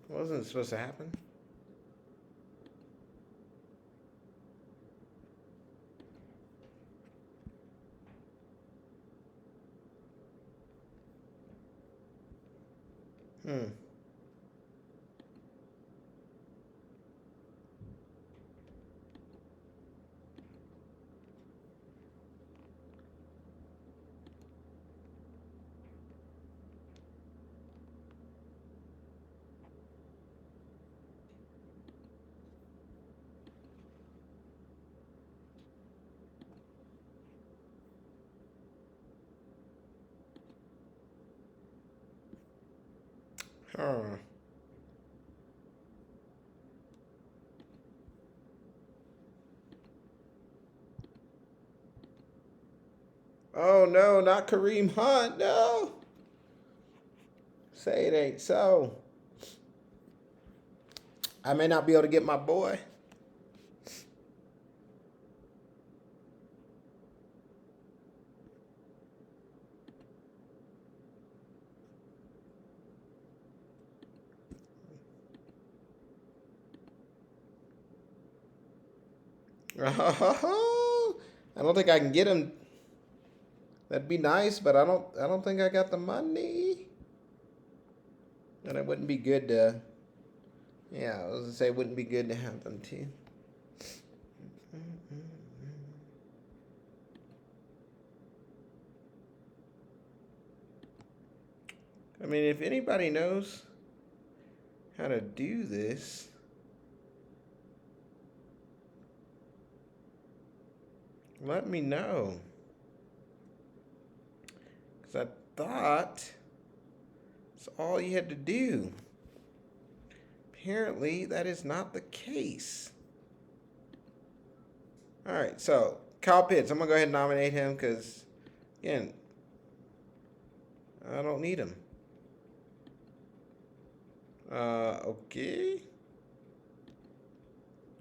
It wasn't supposed to happen. Hmm. Huh. Oh no, not Kareem Hunt. No. Say it ain't so. I may not be able to get my boy. I don't think I can get him. That'd be nice, but I don't think I got the money. And it wouldn't be good to. Yeah, I was gonna say it wouldn't be good to have them too. I mean, if anybody knows how to do this, let me know. Because I thought it's all you had to do. Apparently, that is not the case. All right, so Kyle Pitts, I'm going to go ahead and nominate him because, again, I don't need him. Okay.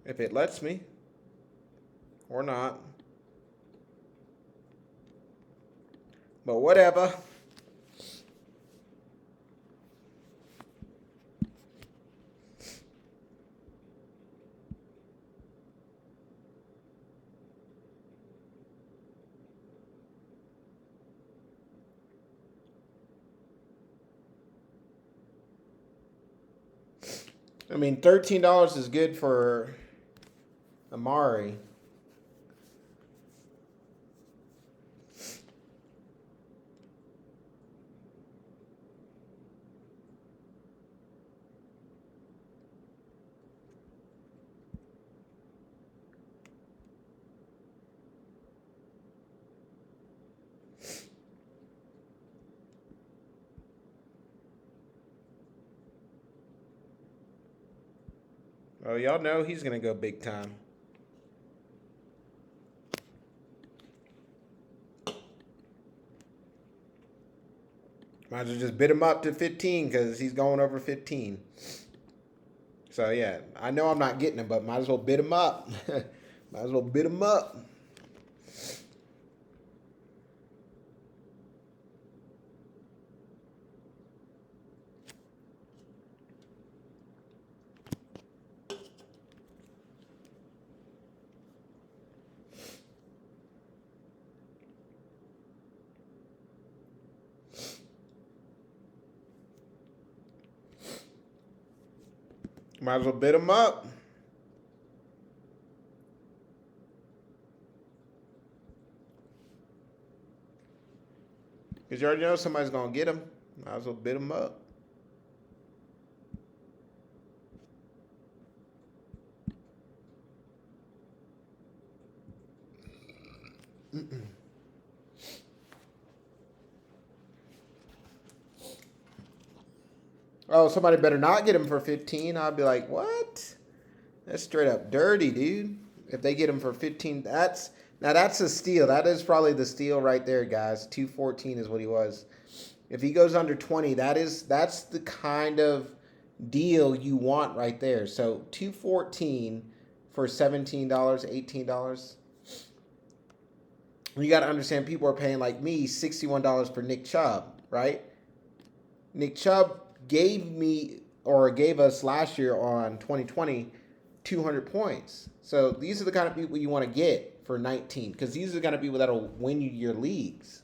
If it lets me. Or not. But whatever. I mean, $13 is good for Amari. Oh, y'all know he's going to go big time. Might as well just bid him up to 15 because he's going over 15. So, yeah, I know I'm not getting him, but might as well bid him up. Might as well bid him up. Might as well bid him up. Because you already know somebody's going to get him. Might as well bid him up. Oh, somebody better not get him for 15. I'd be like, what? That's straight up dirty, dude. If they get him for 15, that's a steal. That is probably the steal right there, guys. 214 is what he was. If he goes under 20, that's the kind of deal you want right there. So 214 for $17, $18. You got to understand, people are paying like me $61 for Nick Chubb, right? Nick Chubb gave us last year on 2020 200 points. So these are the kind of people you want to get for 19 because these are the kind of people that'll win you your leagues.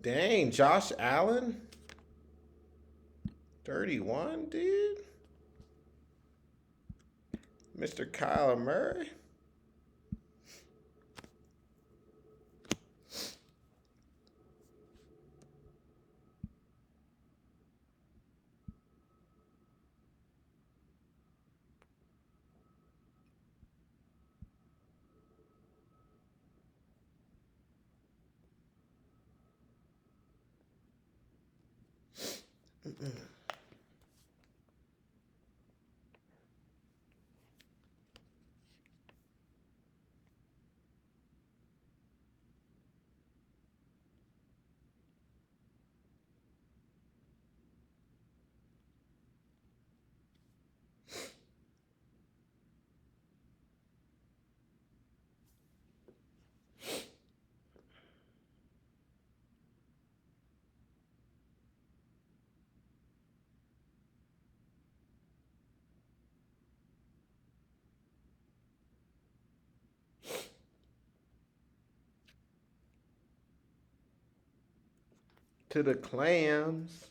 Dang, Josh Allen, 31, dude. Mr. Kyler Murray. To the Clams.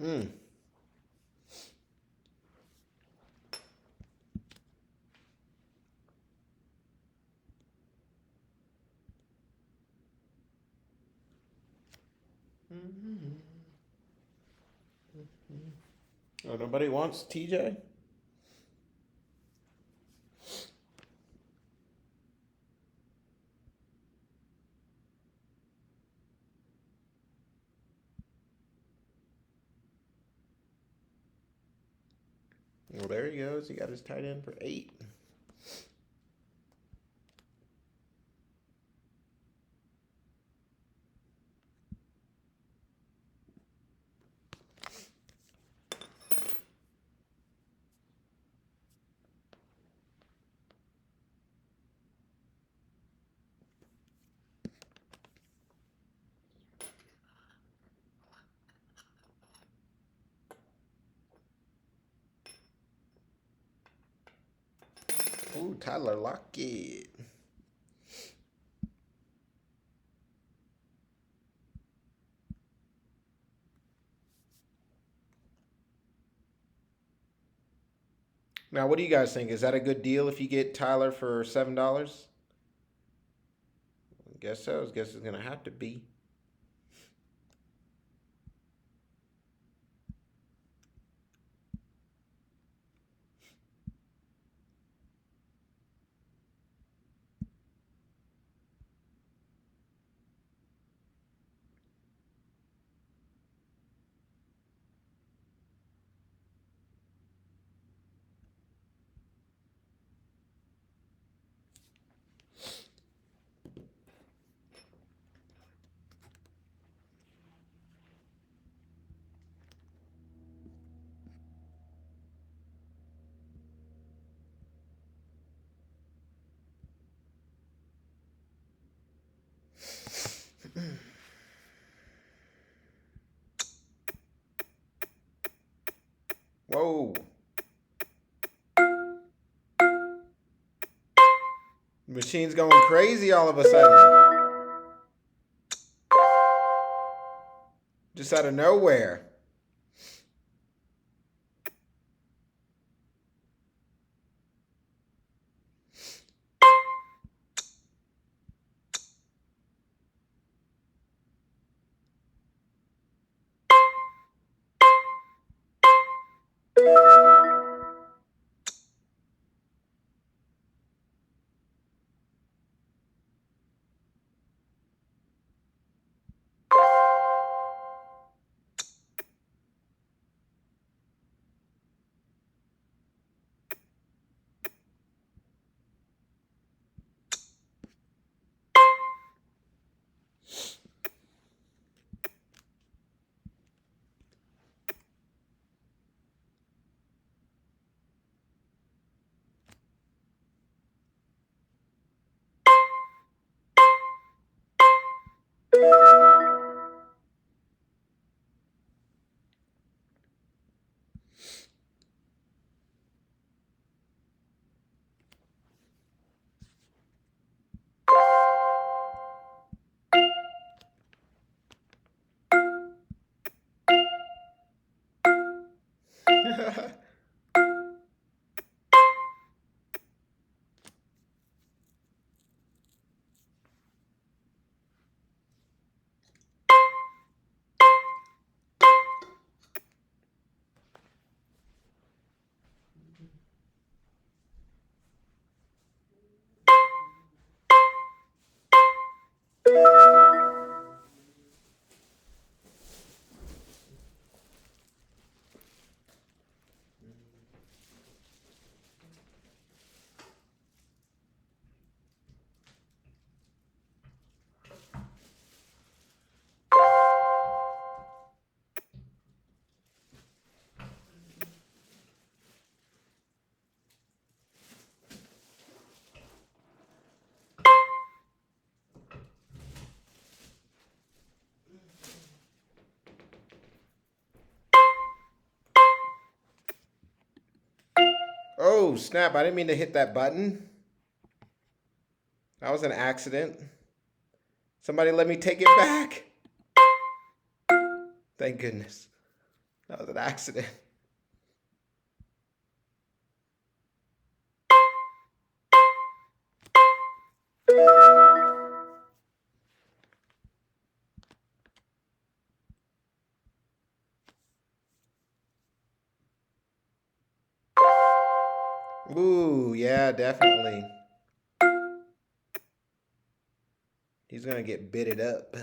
Mm. Oh, nobody wants TJ? Well, there he goes. He got his tight end for 8. Ooh, Tyler Lockett. Now, what do you guys think? Is that a good deal if you get Tyler for $7? I guess so. I guess it's going to have to be. Whoa. The machine's going crazy all of a sudden. Just out of nowhere. Oh, snap. I didn't mean to hit that button. That was an accident. Somebody let me take it back. Thank goodness. That was an accident. Ooh, yeah, definitely. He's gonna get bitted up.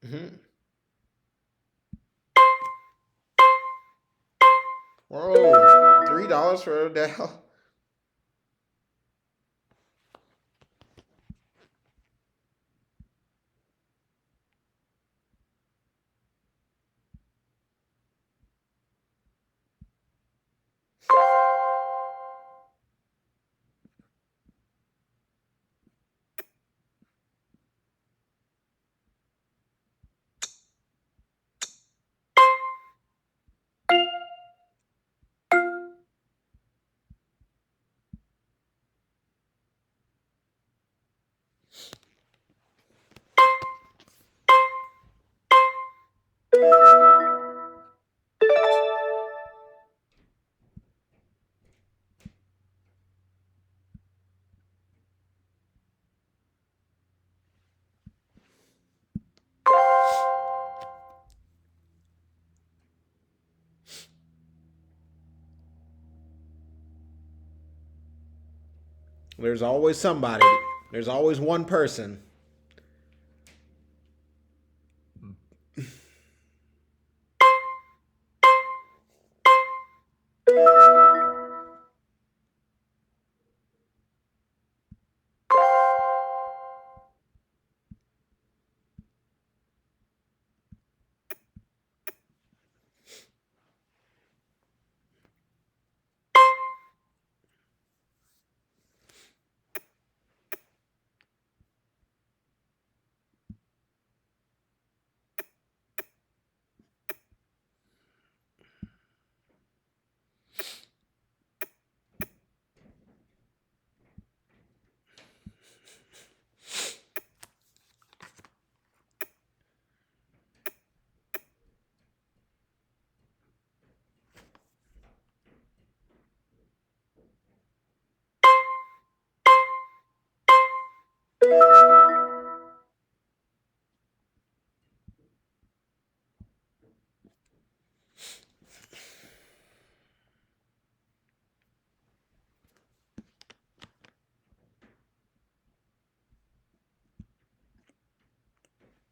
Mm-hmm. Whoa, $3 for Odell. There's always somebody. There's always one person.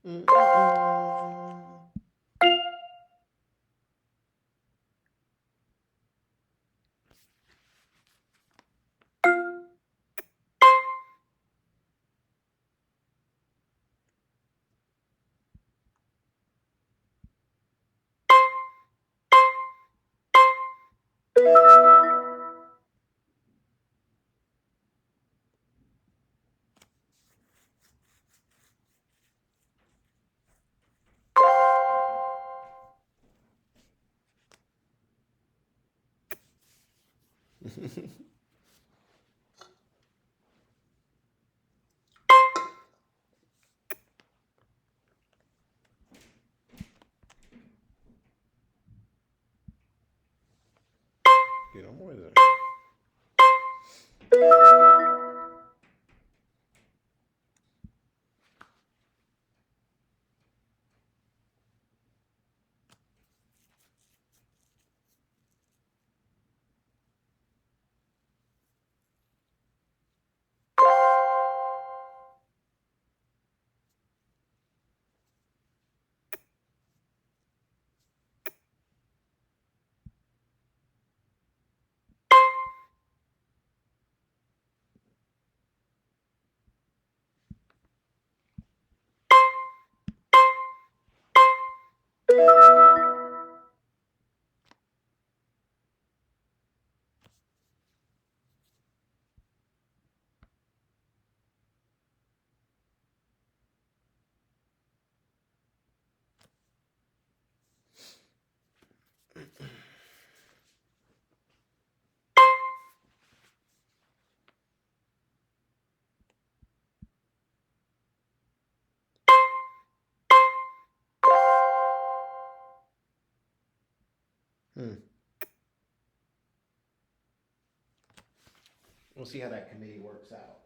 Mm-mm. Get on with it. Hmm. We'll see how that committee works out.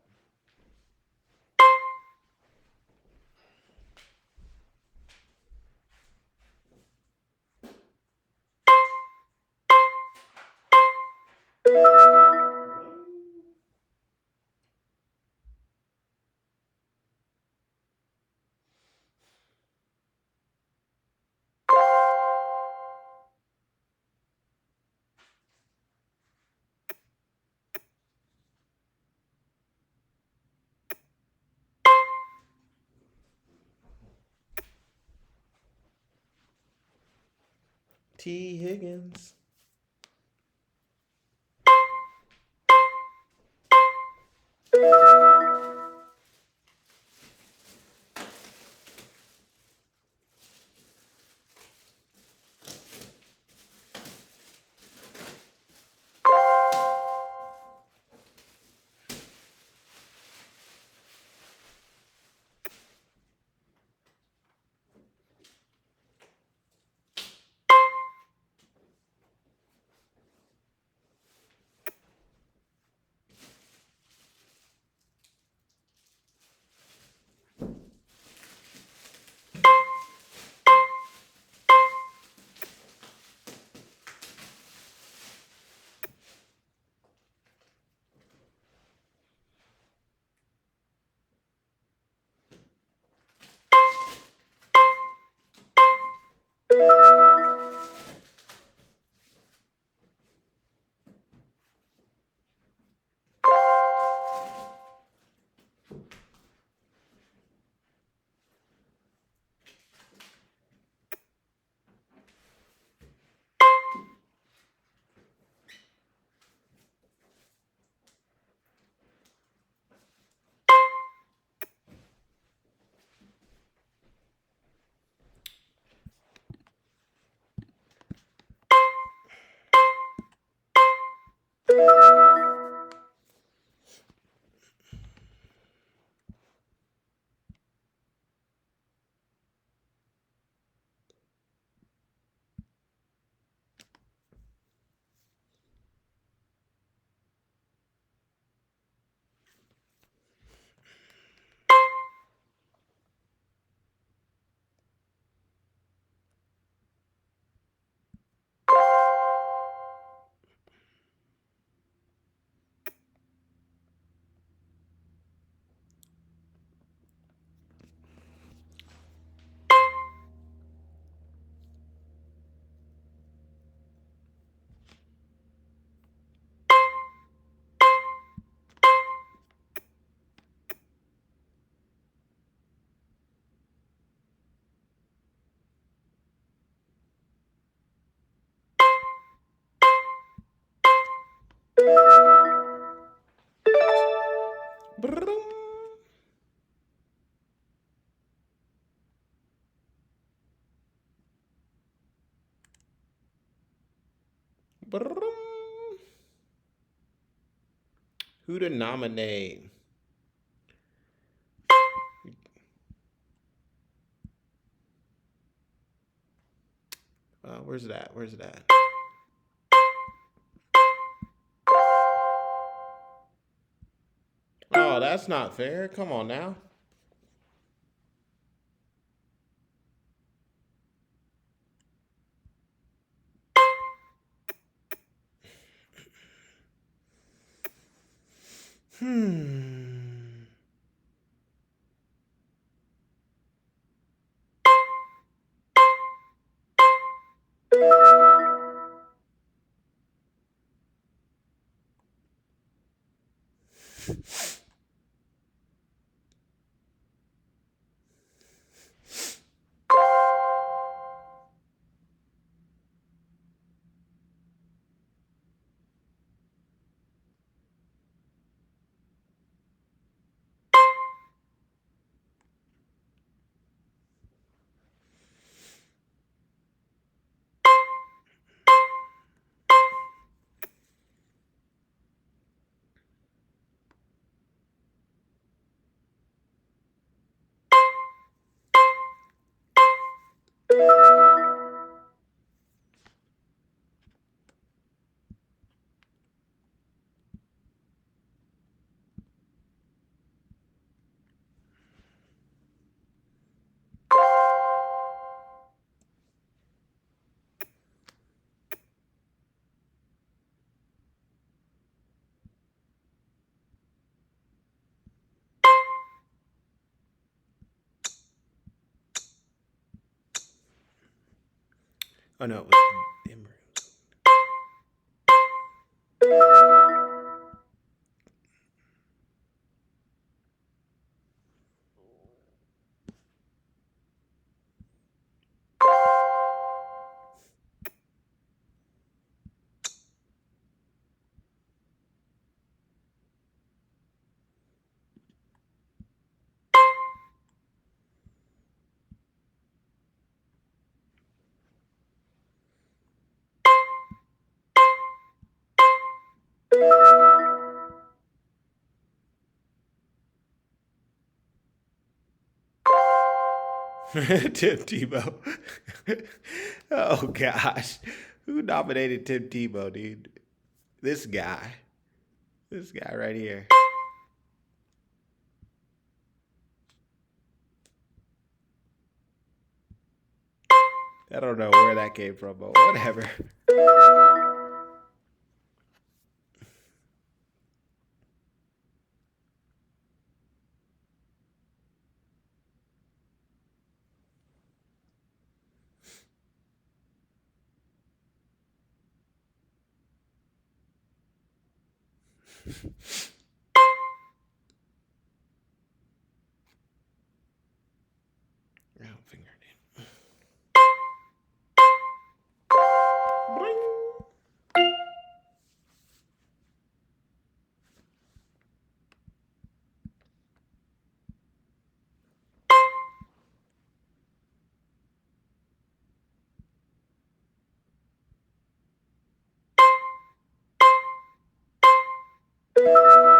T. Higgins. Brum. Brum. Who to nominate? Where's that? Where's that? Oh, that's not fair. Come on now. Hmm. Oh no, it was Emerald. Tim Tebow. Oh gosh, who nominated Tim Tebow, dude? This guy. This guy right here. I don't know where that came from, but whatever. Round finger, dude. Boing.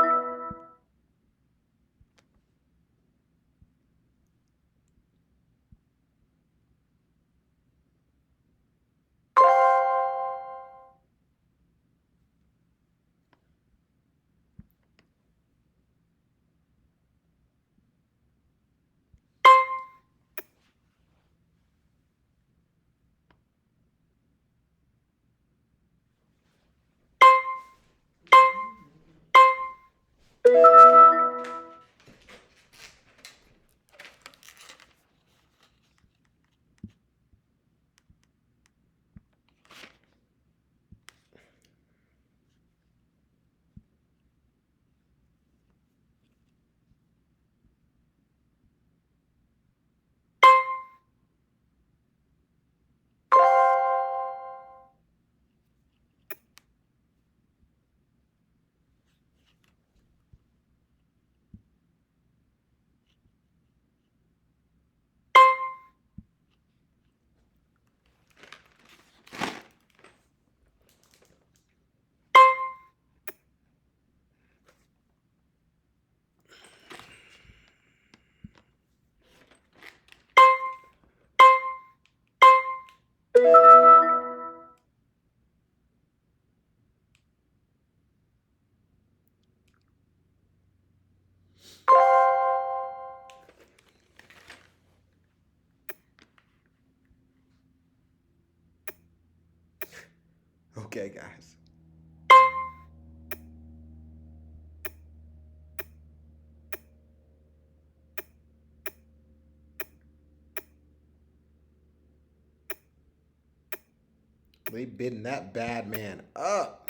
Okay, guys. They bidding that bad man up.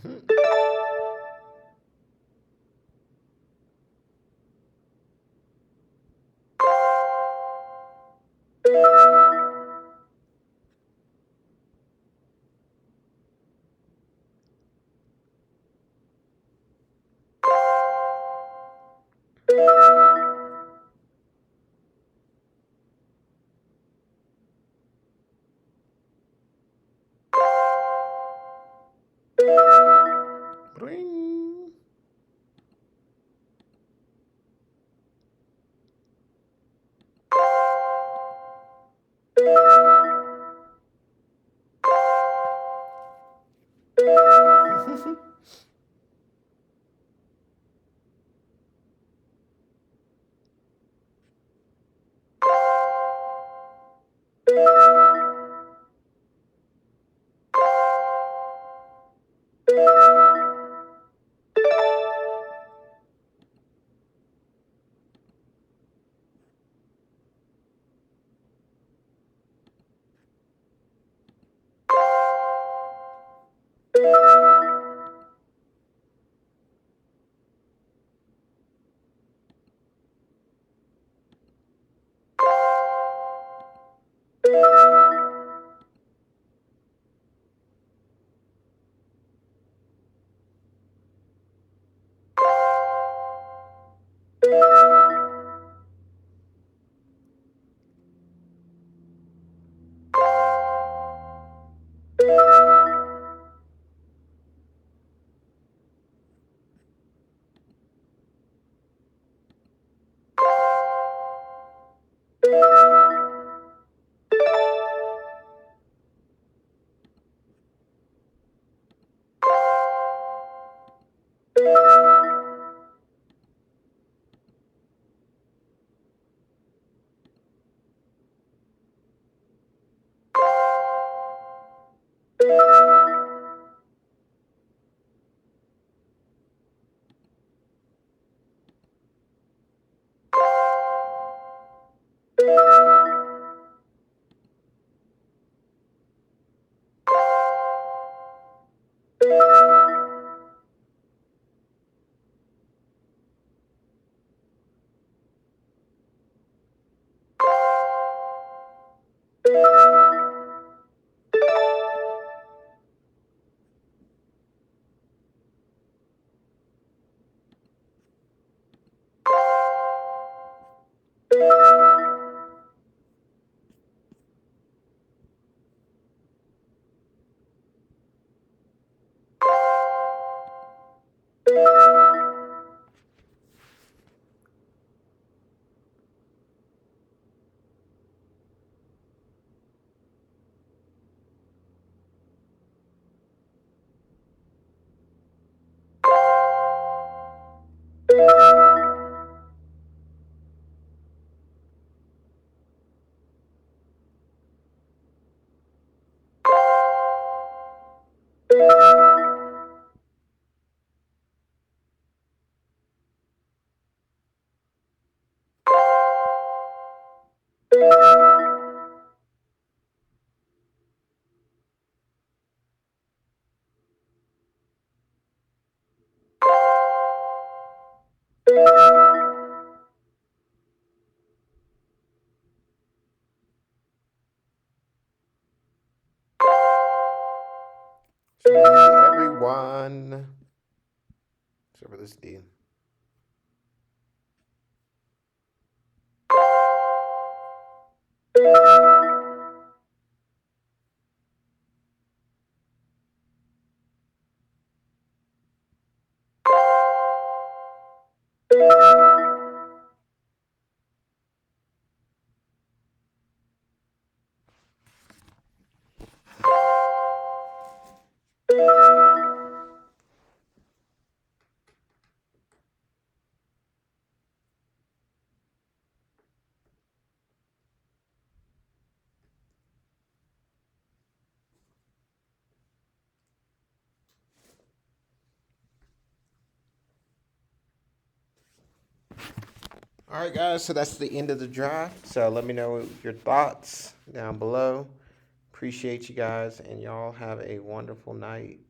Bring. Everyone. So for this deal. All right, guys. So that's the end of the draft. So let me know your thoughts down below. Appreciate you guys, and y'all have a wonderful night.